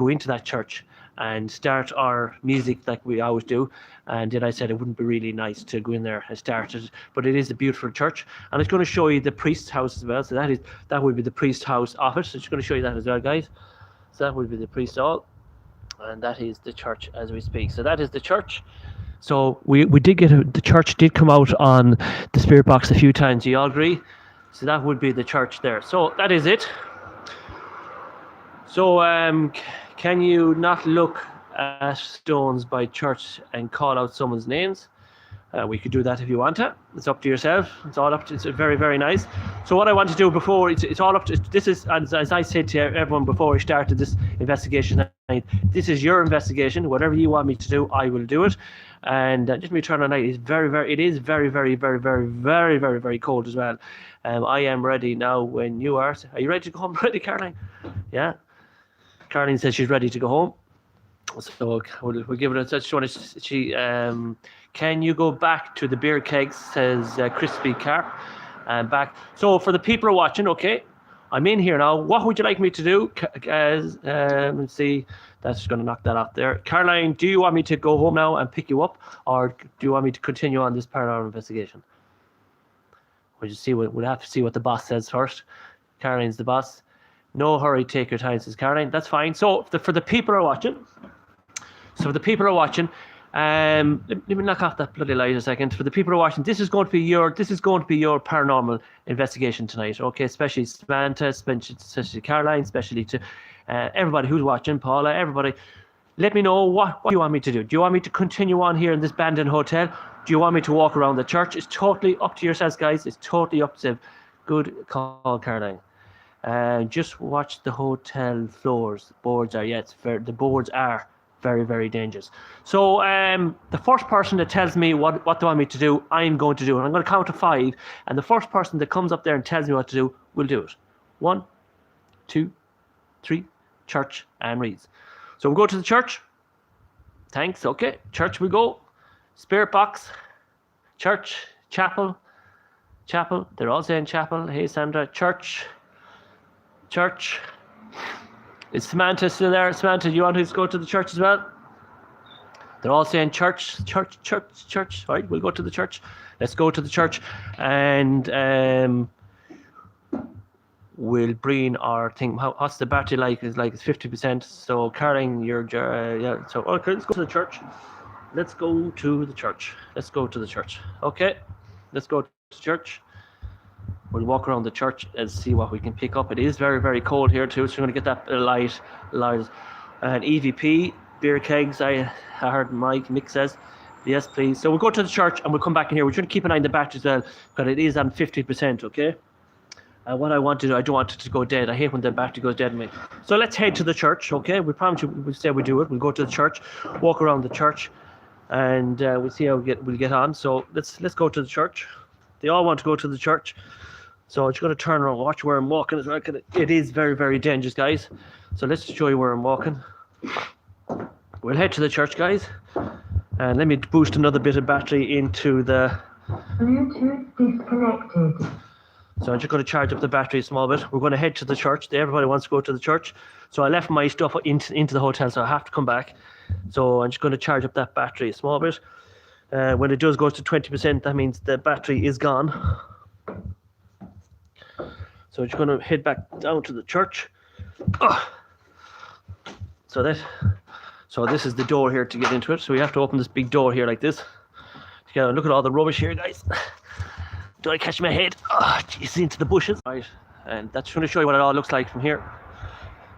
into that church and start our music like we always do, and then I said it wouldn't be really nice to go in there and start it, but it is a beautiful church, and it's going to show you the priest's house as well. So that would be the priest's house office. So it's going to show you that as well, guys. So that would be the priest's hall, and that is the church as we speak. So that is the church. So we did get the church did come out on the spirit box a few times. Do you all agree? So that would be the church there. So that is it. So can you not look at stones by church and call out someone's names? We could do that if you want to. It's up to yourself. It's all up to, it's very, very nice. So what I want to do before, it's all up to, this is, as I said to everyone before I started this investigation, this is your investigation. Whatever you want me to do, I will do it. And just let me turn on light. It is very, very cold as well. I am ready now when you are. Are you ready to go home? Ready, Caroline? Yeah. Caroline says she's ready to go home. So we'll give it a touch. Can you go back to the beer kegs, says Crispy Carp, and back. So for the people who are watching, okay, I'm in here now. What would you like me to do? Let's see, that's going to knock that off there. Caroline, do you want me to go home now and pick you up, or do you want me to continue on this paranormal investigation? We'll have to see what the boss says first. Caroline's the boss. No hurry, take your time, says Caroline. That's fine. So for the people who are watching, let me knock off that bloody light a second. For the people who are watching, this is going to be your paranormal investigation tonight. Okay, especially Samantha, especially Caroline, especially to everybody who's watching, Paula, everybody. Let me know what you want me to do. Do you want me to continue on here in this abandoned hotel? Do you want me to walk around the church? It's totally up to yourselves, guys. It's totally up to. Good call, Caroline. Just watch the hotel floors. The boards are very, very dangerous. So the first person that tells me what they want me to do, I'm going to do it. I'm going to count to 5, and the first person that comes up there and tells me what to do will do it. 1, 2, 3, church, and reads. So we'll go to the church. Thanks. Okay, church we go. Spirit box, church, chapel. They're all saying chapel. Hey, Sandra, church. Is Samantha still there? Samantha, do you want to go to the church as well? They're all saying church. All right, we'll go to the church. Let's go to the church, and we'll bring our thing. What's the battery like? It's 50%. So, Caroline, yeah. So, okay, let's go to the church. Okay, let's go to church. We'll walk around the church and see what we can pick up. It is very, very cold here too, so we're going to get that light. And EVP, beer kegs, I heard Mick says. Yes, please. So we'll go to the church and we'll come back in here. We're trying to keep an eye on the battery as well, because it is on 50%, okay? What I want to do, I don't want it to go dead. I hate when the battery goes dead on me. So let's head to the church, okay? We promise you, we say we do it. We'll go to the church, walk around the church, and we'll see how we'll get on. So let's go to the church. They all want to go to the church. So I'm just going to turn around, watch where I'm walking as well. It is very, very dangerous, guys. So let's show you where I'm walking. We'll head to the church, guys. And let me boost another bit of battery into the... Bluetooth disconnected. So I'm just going to charge up the battery a small bit. We're going to head to the church. Everybody wants to go to the church. So I left my stuff into the hotel, so I have to come back. So I'm just going to charge up that battery a small bit. When it does go to 20%, that means the battery is gone. So I'm just going to head back down to the church. So this is the door here to get into it. So we have to open this big door here like this. Look at all the rubbish here, guys. Do I catch my head? Oh, jeez, into the bushes. Right, and that's going to show you what it all looks like from here.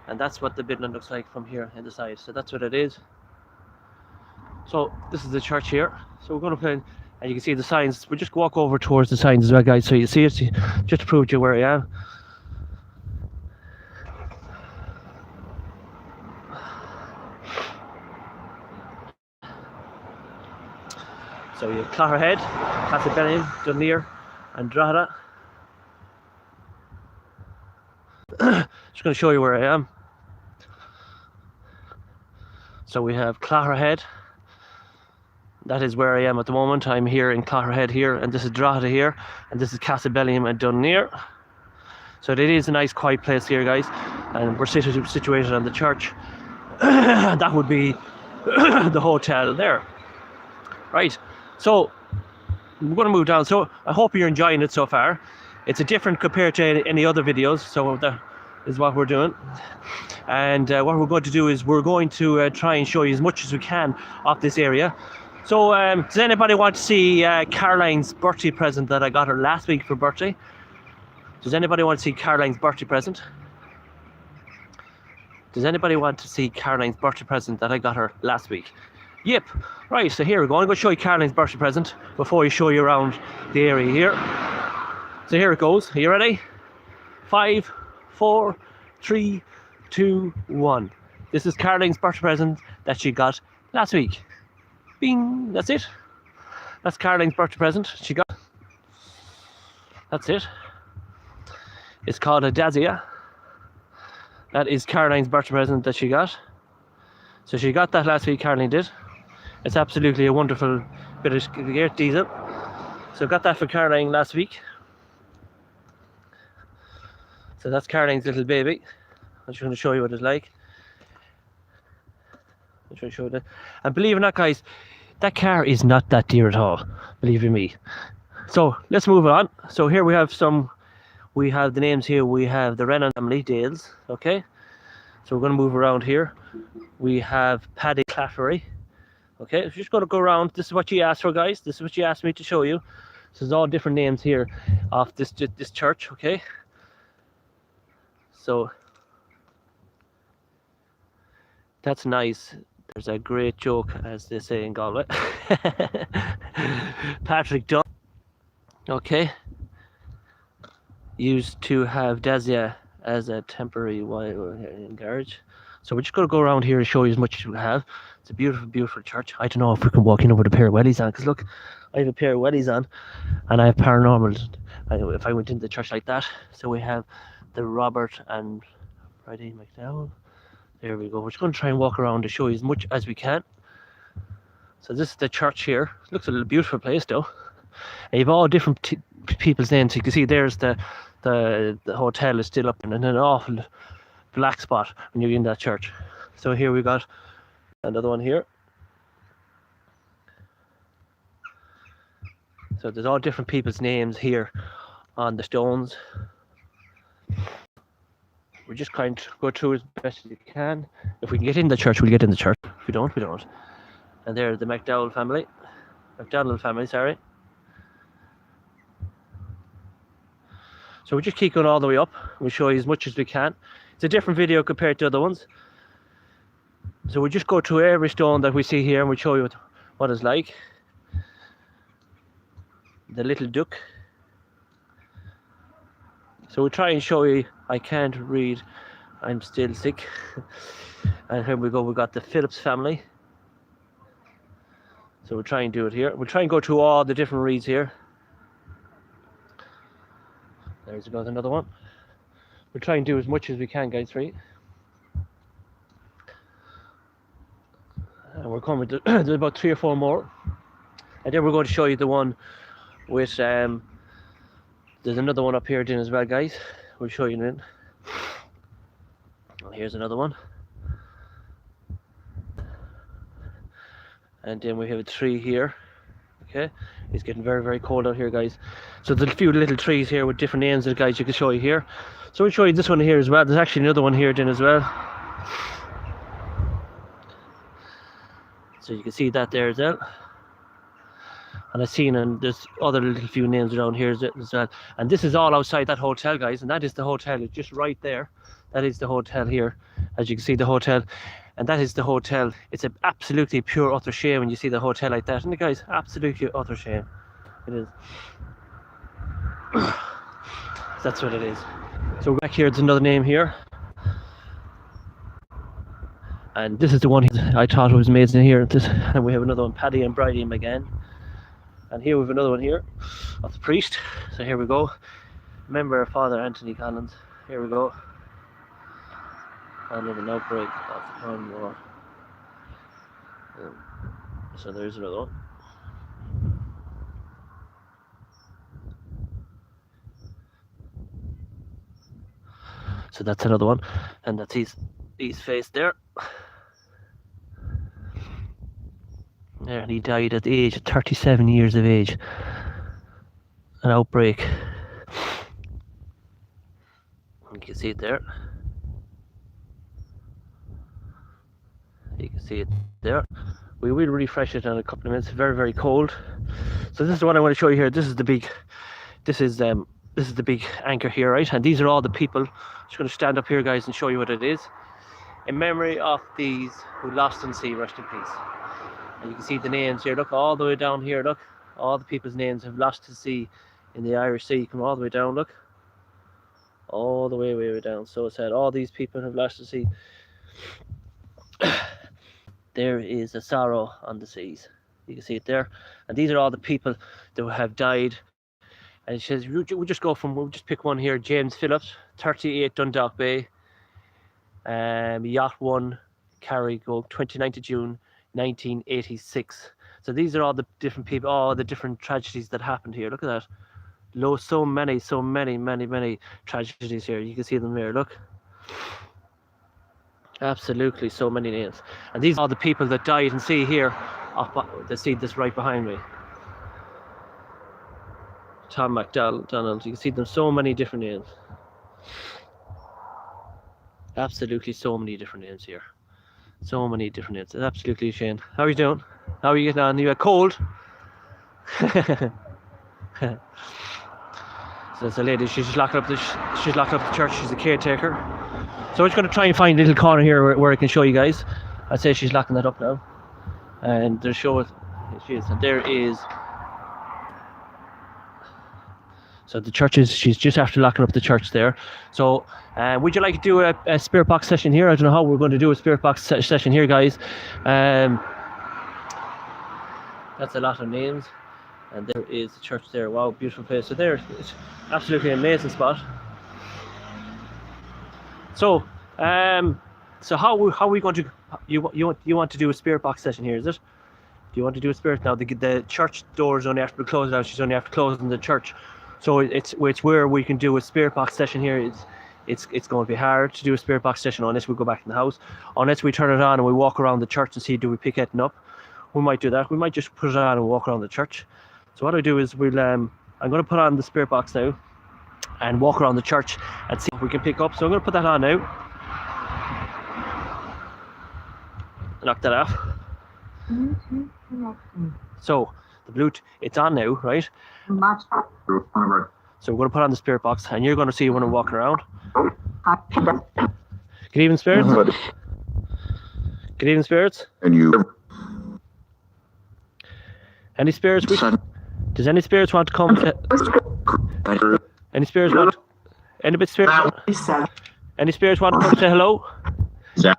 And that's what the building looks like from here in the side. So that's what it is. So this is the church here. So we're going to play, and you can see the signs. We'll just walk over towards the signs as well, guys, so you see it, just to prove to you where I am. So you have Clogherhead, Castlebenny, Dunleer, and Drogheda. Just going to show you where I am. So we have Clogherhead. That is where I am at the moment. I'm here in Clogherhead here, and this is Drogheda here, and this is Castlebenny and Dunleer. So it is a nice quiet place here, guys, and we're situated on the church. That would be the hotel there. Right, so we're going to move down. So I hope you're enjoying it so far. It's a different compared to any other videos, so that is what we're doing. And what we're going to do is we're going to try and show you as much as we can of this area. So does anybody want to see Caroline's birthday present that I got her last week for birthday? Does anybody want to see Caroline's birthday present? Does anybody want to see Caroline's birthday present that I got her last week? Yep. Right, so here we go. I'm going to show you Caroline's birthday present before I show you around the area here. So here it goes. Are you ready? 5, 4, 3, 2, 1. This is Caroline's birthday present that she got last week. Bing! That's it. That's Caroline's birthday present she got. That's it. It's called a Dacia. That is Caroline's birthday present that she got. So she got that last week, Caroline did. It's absolutely a wonderful bit of gear diesel. So got that for Caroline last week. So that's Caroline's little baby. I'm just going to show you what it's like. I'm trying to show you that. And believe it or not, guys, that car is not that dear at all. Believe you me. So let's move on. So here we have the names here. We have the Renan family, Dales. Okay. So we're going to move around here. We have Paddy Claffery. Okay, so just going to go around. This is what you asked for, guys. This is what you asked me to show you. So there's all different names here of this church. Okay. So that's nice. There's a great joke, as they say in Galway. Patrick Dunn. Okay. Used to have Dacia as a temporary garage. So we're just going to go around here and show you as much as we have. It's a beautiful, beautiful church. I don't know if we can walk in with a pair of wellies on, because look, I have a pair of wellies on, and I have paranormal. If I went into the church like that. So we have the Robert and Friday McDowell. There we go. We're just going to try and walk around to show you as much as we can. So this is the church here. It looks a little beautiful place though. And you have all different people's names. You can see there's the hotel is still up in an awful black spot when you're in that church. So here we got another one here. So there's all different people's names here on the stones. We're just trying to go through as best as you can. If we can get in the church, we'll get in the church. If we don't, we don't. And there's the McDowell family. McDonald family, sorry. So we just keep going all the way up. We'll show you as much as we can. It's a different video compared to other ones. So we'll just go through every stone that we see here and we'll show you what it's like. The little duck. So we'll try and show you. I can't read. I'm still sick. And here we go. We got the Phillips family. So we'll try and do it here. We'll try and go through all the different reads here. There's another one. We'll try and do as much as we can, guys, right? And we're coming to there's about 3 or 4 more. And then we're going to show you the one with there's another one up here then as well, guys. We'll show you then. Well, here's another one. And then we have a tree here. Okay, it's getting very, very cold out here, guys. So there's a few little trees here with different names that, guys, you can show you here. So we'll show you this one here as well. There's actually another one here then as well. So you can see that there as well. And I've seen, and there's other little few names around here as well. And this is all outside that hotel, guys. And that is the hotel. It's just right there. That is the hotel here. As you can see, the hotel. And that is the hotel. It's an absolutely pure utter shame when you see the hotel like that. Isn't it, guys? Absolutely utter shame. It is. That's what it is. So back here, there's another name here. And this is the one I thought was amazing here. And we have another one, Paddy and Bridie again. And here we have another one here of the priest. So here we go. Remember Father Anthony Collins. Here we go. And an outbreak of the Common War. So there's another one. So that's another one, and that's his face there. There, and he died at the age of 37 years of age. An outbreak. You can see it there. You can see it there. We will refresh it in a couple of minutes. Very, very cold. So this is the one I want to show you here. This is the big anchor here, right? And these are all the people. Just going to stand up here, guys, and show you what it is. In memory of these who lost in sea, rest in peace. And you can see the names here. Look, all the way down here. Look, all the people's names have lost to sea in the Irish Sea. Come all the way down. Look, all the way down. So it said all these people have lost to sea. There is a sorrow on the seas. You can see it there. And these are all the people that have died. And it says, we'll just pick one here. James Phillips, 38 Dundalk Bay. Yacht 1, Carrigo, 29th of June, 1986. So these are all the different people, all the different tragedies that happened here. Look at that. So many tragedies here. You can see them here, look. Absolutely, so many names. And these are the people that died in sea here. They see this right behind me. Tom MacDonald. You can see them, so many different names. Absolutely, so many different names here. So many different names. It's absolutely Shane. How are you doing? How are you getting on? You cold? So there's a lady. She's locking up the church. She's a caretaker. So we're just going to try and find a little corner here where I can show you guys. I'd say she's locking that up now. And there's show it. She is. And there is. So the church is, she's just after locking up the church there. So would you like to do a spirit box session here? I don't know how we're going to do a spirit box session here, guys. That's a lot of names. And there is the church there. Wow, beautiful place. So there, it's absolutely an amazing spot. So, so how are we going to? You want to do a spirit box session here? Is it? Do you want to do a spirit now? The church doors only after closing now. She's only after closing the church. So it's where we can do a spirit box session here. It's going to be hard to do a spirit box session unless we go back in the house, unless we turn it on and we walk around the church and see, do we pick anything up? We might do that. We might just put it on and walk around the church. So what I do is I'm going to put on the spirit box now and walk around the church and see if we can pick up. So I'm going to put that on now. Knock that off. Bluetooth connected. So the Bluetooth, it's on now, right? Much. So we're going to put on the spirit box and you're going to see when I'm walking around. Good Good evening, spirits. Good evening, spirits. And you. Any spirits? Does any spirits want to come? Any spirits want? Any spirits want to come say hello? Yeah.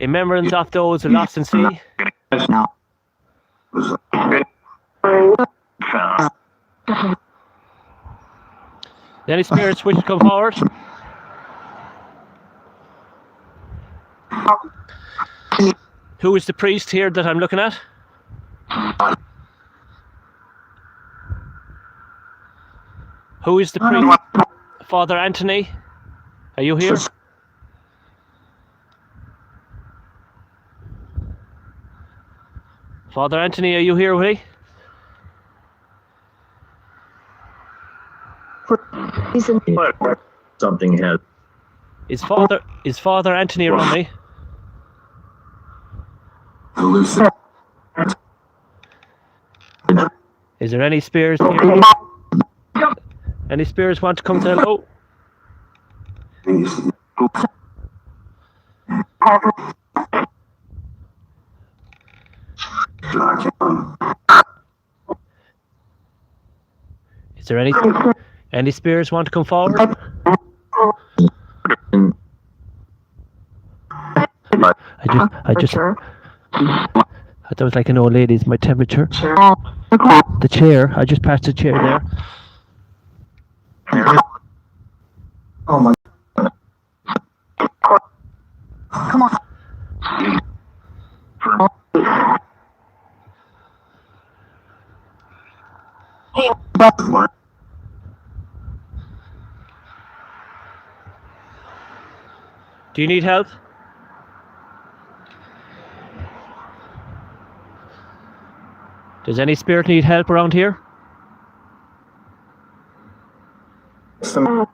In remembrance of those who lost in sea. No. Any spirits wish to come forward? Who is the priest here that I'm looking at? Who is the priest? Father Anthony? Are you here? Father Anthony, are you here, Willie? Something has. Is Father Anthony around me? Is there any spirits here? Any spirits want to come say hello? Is there any spirits want to come forward? I That was like an old lady's, my temperature. The chair, I just passed the chair there. Oh my. Come on. Hey, Do you need help? Does any spirit need help around here? It's I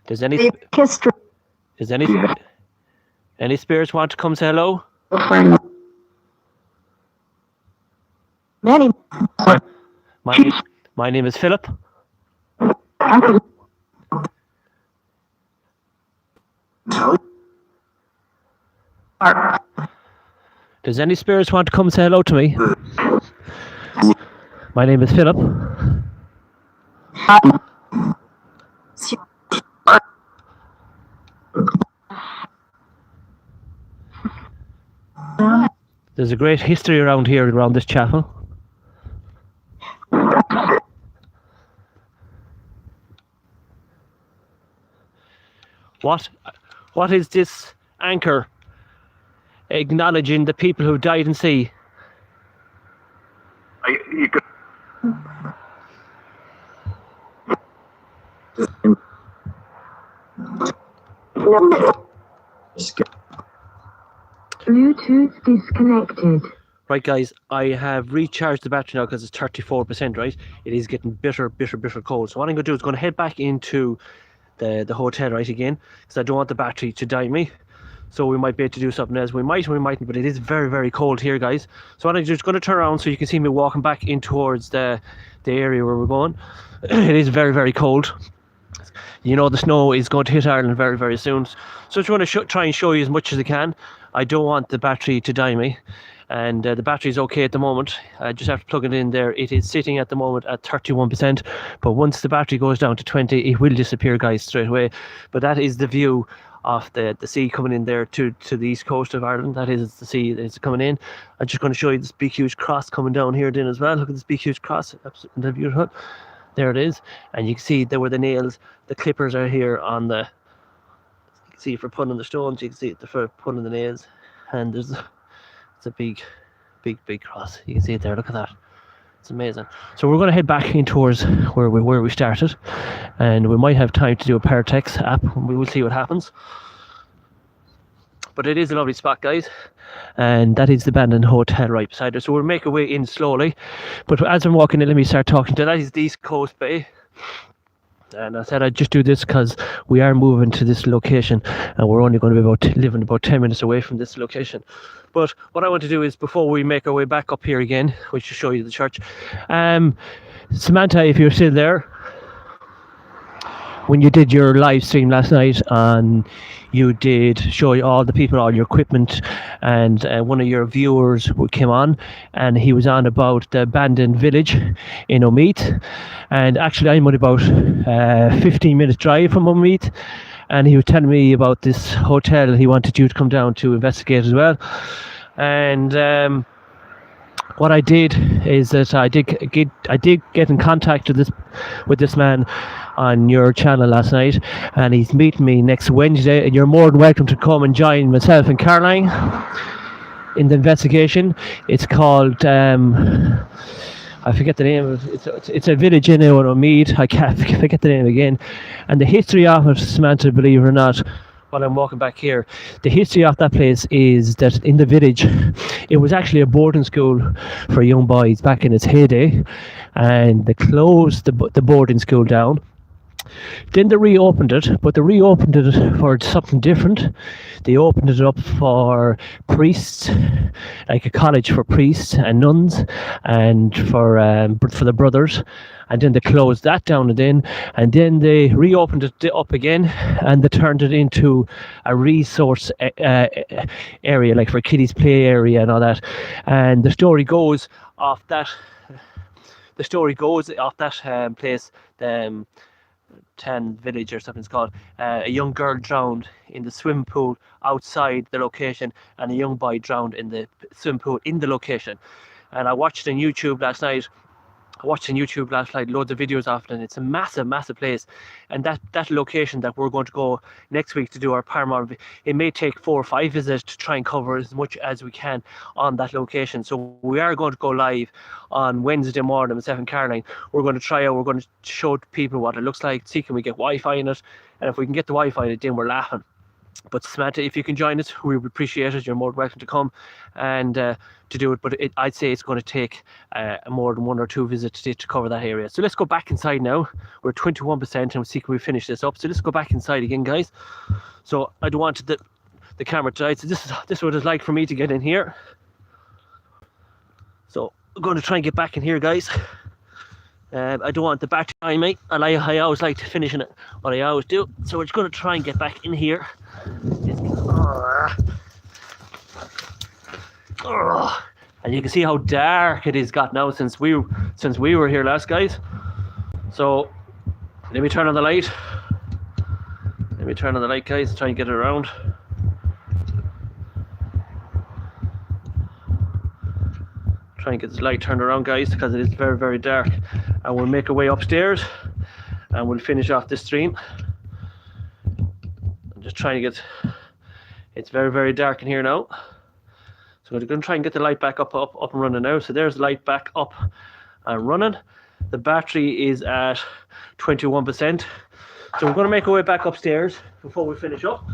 Does any history. does any spirits want to come say hello? Many. My name is Philip. Does any spirits want to come say hello to me? My name is Philip. There's a great history around here, around this chapel. What is this anchor acknowledging the people who died in sea? you could Bluetooth disconnected. Right, guys, I have recharged the battery now because it's 34%, right? It is getting bitter cold. So what I'm going to do is going to head back into the hotel, right, again, because I don't want the battery to die me. So we might be able to do something else. We might, we mightn't, but it is very cold here, guys. So I'm just going to turn around so you can see me walking back in towards the area where we're going. It is very cold. You know, the snow is going to hit Ireland very soon. So I just want to try and show you as much as I can. I don't want the battery to die me. And the battery is okay at the moment. I just have to plug it in there. It is sitting at the moment at 31%, but once the battery goes down to 20, it will disappear, guys, straight away. But that is the view of the sea coming in there to the east coast of Ireland. That is the sea that is coming in. I'm just going to show you this big huge cross coming down here then as well. Look at this big huge cross. Absolutely beautiful. There it is. And you can see there were the nails. The clippers are here on the, you can see for putting the stones, you can see it for putting the nails. And there's it's a big cross. You can see it there. Look at that. It's amazing. So we're going to head back in towards where we started, and we might have time to do a Paratex app. We will see what happens. But it is a lovely spot, guys, and that is the abandoned hotel right beside us. So we'll make our way in slowly. But as I'm walking in, let me start talking to that is the East Coast Bay. And I said I'd just do this because we are moving to this location, and we're only going to be living about 10 minutes away from this location. But what I want to do is, before we make our way back up here again, which will show you the church, Samantha, if you're still there, when you did your live stream last night, and you did show all the people all your equipment, and one of your viewers came on, and he was on about the abandoned village in Omeath. And actually I'm only about 15 minutes drive from Omeath, and he was telling me about this hotel he wanted you to come down to investigate as well. And what I did is that I did get in contact with this man on your channel last night, and he's meeting me next Wednesday, and you're more than welcome to come and join myself and Caroline in the investigation. It's called I forget the name of it. It's a village in Omeath. I can't forget the name again. And the history of it, Samantha, believe it or not, while I'm walking back here, the history of that place is that in the village, it was actually a boarding school for young boys back in its heyday, and they closed the boarding school down. Then they reopened it, but they reopened it for something different. They opened it up for priests, like a college for priests and nuns, and for the brothers. And then they closed that down again, and then they reopened it up again, and they turned it into a resource area, like for kiddies' play area and all that. And the story goes off that. The story goes off that place, the Tan Village or something it's called. A young girl drowned in the swimming pool outside the location, and a young boy drowned in the swimming pool in the location. And I watched on YouTube last night. Loads of videos of it, and it's a massive place. And that location that we're going to go next week to do our paranormal, it may take 4 or 5 visits to try and cover as much as we can on that location. So we are going to go live on Wednesday morning myself and Caroline. We're going to show people what it looks like, see can we get Wi-Fi in it, and if we can get the Wi-Fi in it, then we're laughing. But Samantha, if you can join us, we would appreciate it. You're more than welcome to come and to do it. But I'd say it's going to take more than 1 or 2 visits to cover that area. So let's go back inside now. We're at 21%, and we'll see can we finish this up. So let's go back inside again, guys. So I don't want the camera to die. So this is what it's like for me to get in here. So I'm going to try and get back in here, guys. I don't want the back time, mate, and I always like to finish in it, what I always do. So we're just going to try and get back in here. And you can see how dark it is got now since we were here last, guys. So let me turn on the light. Guys, try and get it around. Try and get this light turned around, guys, because it is very, very dark. And we'll make our way upstairs and we'll finish off this stream. I'm just trying to get, it's very, very dark in here now. So we're going to try and get the light back up and running now. So there's the light back up and running. The battery is at 21%. So we're going to make our way back upstairs before we finish up.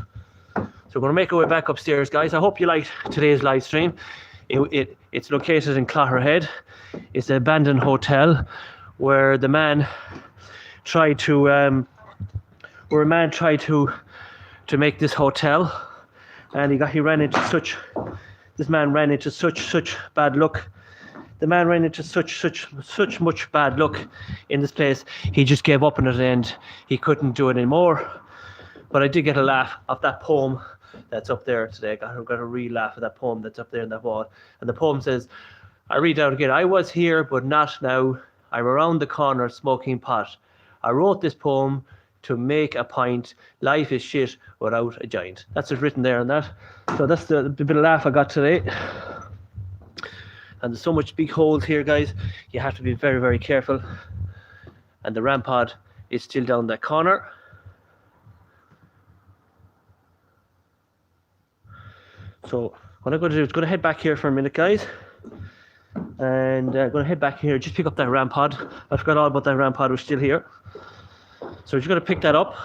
So we're going to make our way back upstairs, guys. I hope you liked today's live stream. It's located in Clogherhead. It's an abandoned hotel where the man tried to to make this hotel, and he ran into such bad luck. The man ran into such much bad luck in this place. He just gave up on it and he couldn't do it anymore. But I did get a laugh of that poem that's up there today. I got a real laugh at that poem that's up there in that wall. And the poem says, I read out again, I was here, but not now. I'm around the corner smoking pot. I wrote this poem to make a point. Life is shit without a giant. That's what's written there on that. So that's the bit of laugh I got today. And there's so much big holes here, guys. You have to be very, very careful. And the RAM pod is still down that corner. So what I'm going to do is going to head back here for a minute, guys. And I'm going to head back here, just pick up that RAM pod. I forgot all about that RAM pod, was still here. So we're just going to pick that up.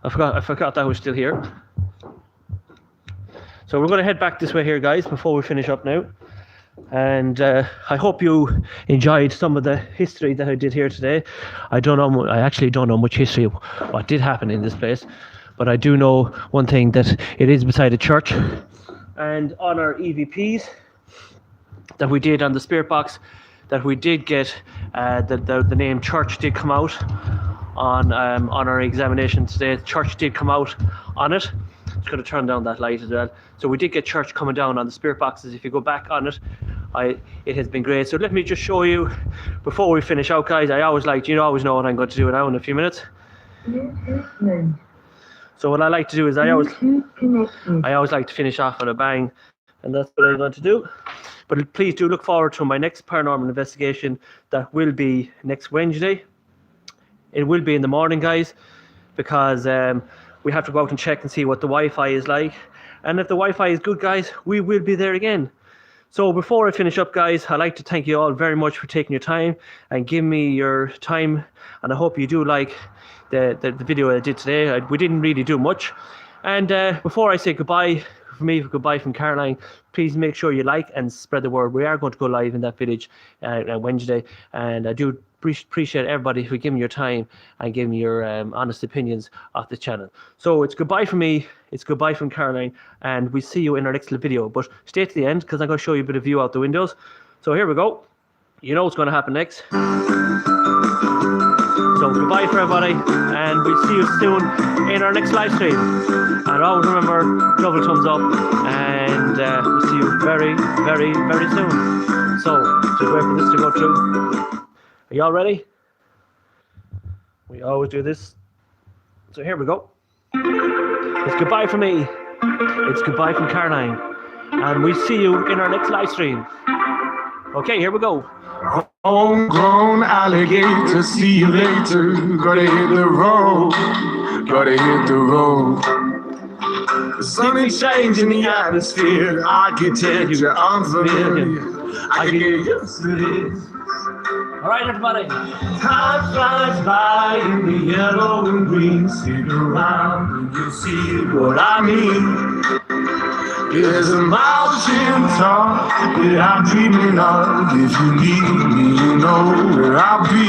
I forgot that was still here. So we're going to head back this way here, guys, before we finish up now. And I hope you enjoyed some of the history that I did here today. I actually don't know much history of what did happen in this place, but I do know one thing, that it is beside a church. And on our EVPs that we did on the spirit box, that we did get the name church did come out on our examination today. Church did come out on it. Just going to turn down that light as well. So we did get church coming down on the spirit boxes. If you go back on it, it has been great. So let me just show you before we finish out, guys. I always always know what I'm going to do now in a few minutes. So what I like to do is I always like to finish off on a bang, and that's what I'm going to do. But please do look forward to my next paranormal investigation. That will be next Wednesday. It will be in the morning, guys, because we have to go out and check and see what the Wi-Fi is like. And if the Wi-Fi is good, guys, we will be there again. So before I finish up, guys, I'd like to thank you all very much for taking your time and giving me your time. And I hope you do like the video I did today. We didn't really do much. And before I say goodbye, goodbye from Caroline, please make sure you like and spread the word. We are going to go live in that village Wednesday. And I do appreciate everybody for giving your time and giving your honest opinions of the channel. So it's goodbye from me, it's goodbye from Caroline, and we see you in our next little video. But stay to the end, because I'm going to show you a bit of view out the windows. So here we go. You know what's going to happen next. So goodbye for everybody, and we'll see you soon in our next live stream. And always remember, double thumbs up, and we'll see you very, very, very soon. So just wait for this to go through. Are you all ready? We always do this. So here we go. It's goodbye from me. It's goodbye from Caroline. And we'll see you in our next live stream. Okay, here we go. Homegrown alligator, see you later. Gotta hit the road, gotta hit the road. The sun ain't changing the atmosphere. Architecture unfamiliar. I can get used to this. All right, everybody. Time flies by in the yellow and green. Stick around and you'll see what I mean. There's a mountain top that I'm dreaming of. If you need me, you know where I'll be.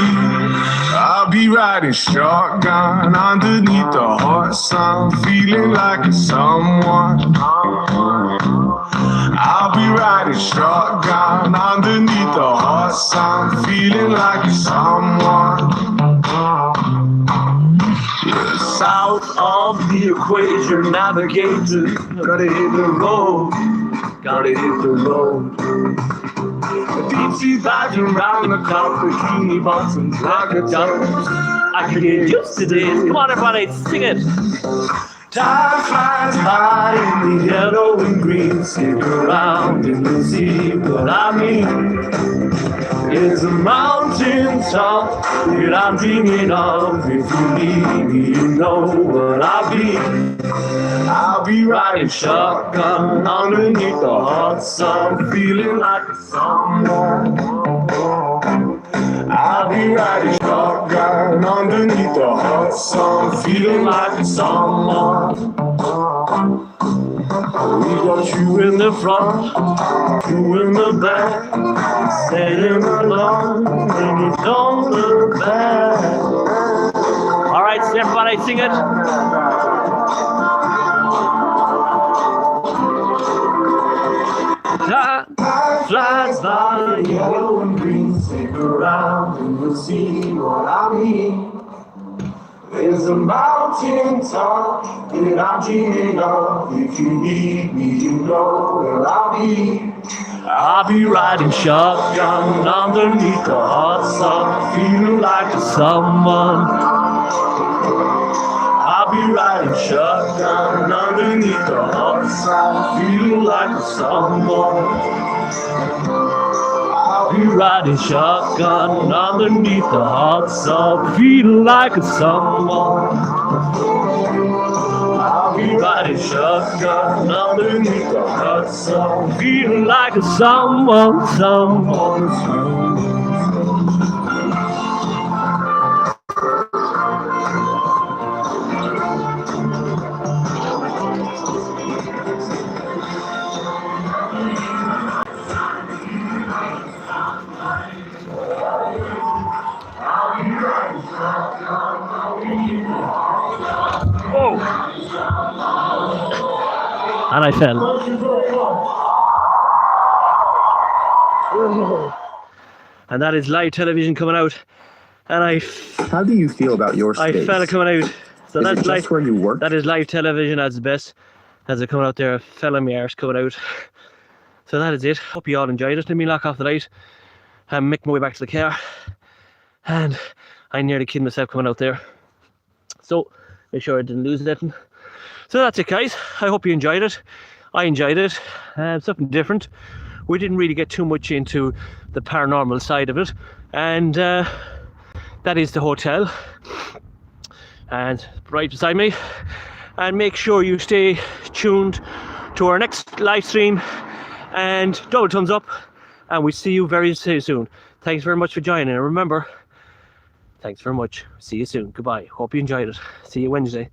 I'll be riding shotgun underneath the hot sun, feeling like a someone. I'll be riding shotgun underneath the hot sun, feeling like a someone. Yeah, south of the equator, navigator, gotta hit the road, gotta hit the road. The deep sea diving around the clock, bikini bottoms, rocket jumpers. I can get used to this. Come on, everybody, sing it. Time flies by in the yellow and green. Stick around and you'll see what I mean. It's a mountain top that I'm dreaming of. If you need me, you know what I'll be. I'll be riding shotgun underneath the hot sun, feeling like a someone. I'll be riding shotgun underneath the hot sun, feeling like a someone. We got you in the front, you in the back, standing alone, and you don't look back. All right, so everybody, sing it. Time flies by, yellow and green. Stick around and you'll see what I mean. There's a mountain top that I'm dreaming of. If you need me, you know where I'll be. I'll be riding shotgun underneath the hot sun, feeling like a someone. I'll be riding shotgun underneath the hot sun, feeling like a someone. I'll be riding shotgun underneath the hot sun, feeling like a someone. I'll be riding shotgun underneath the hot sun, feeling like a someone, someone. Oh! And I fell. And that is live television coming out. And How do you feel about your I space? fell coming out. So Is that's it just live. where you work? That is live television at its best. As it coming out there, I fell on my arse coming out. So that is it. Hope you all enjoyed it. Let me lock off the light and make my way back to the car. And I nearly killed myself coming out there. So make sure I didn't lose anything. So that's it, guys. I hope you enjoyed it. I enjoyed it. Something different. We didn't really get too much into the paranormal side of it. And that is the hotel. And right beside me. And make sure you stay tuned to our next live stream. And double thumbs up. And we see you very soon. Thanks very much for joining. And remember, thanks very much. See you soon. Goodbye. Hope you enjoyed it. See you Wednesday.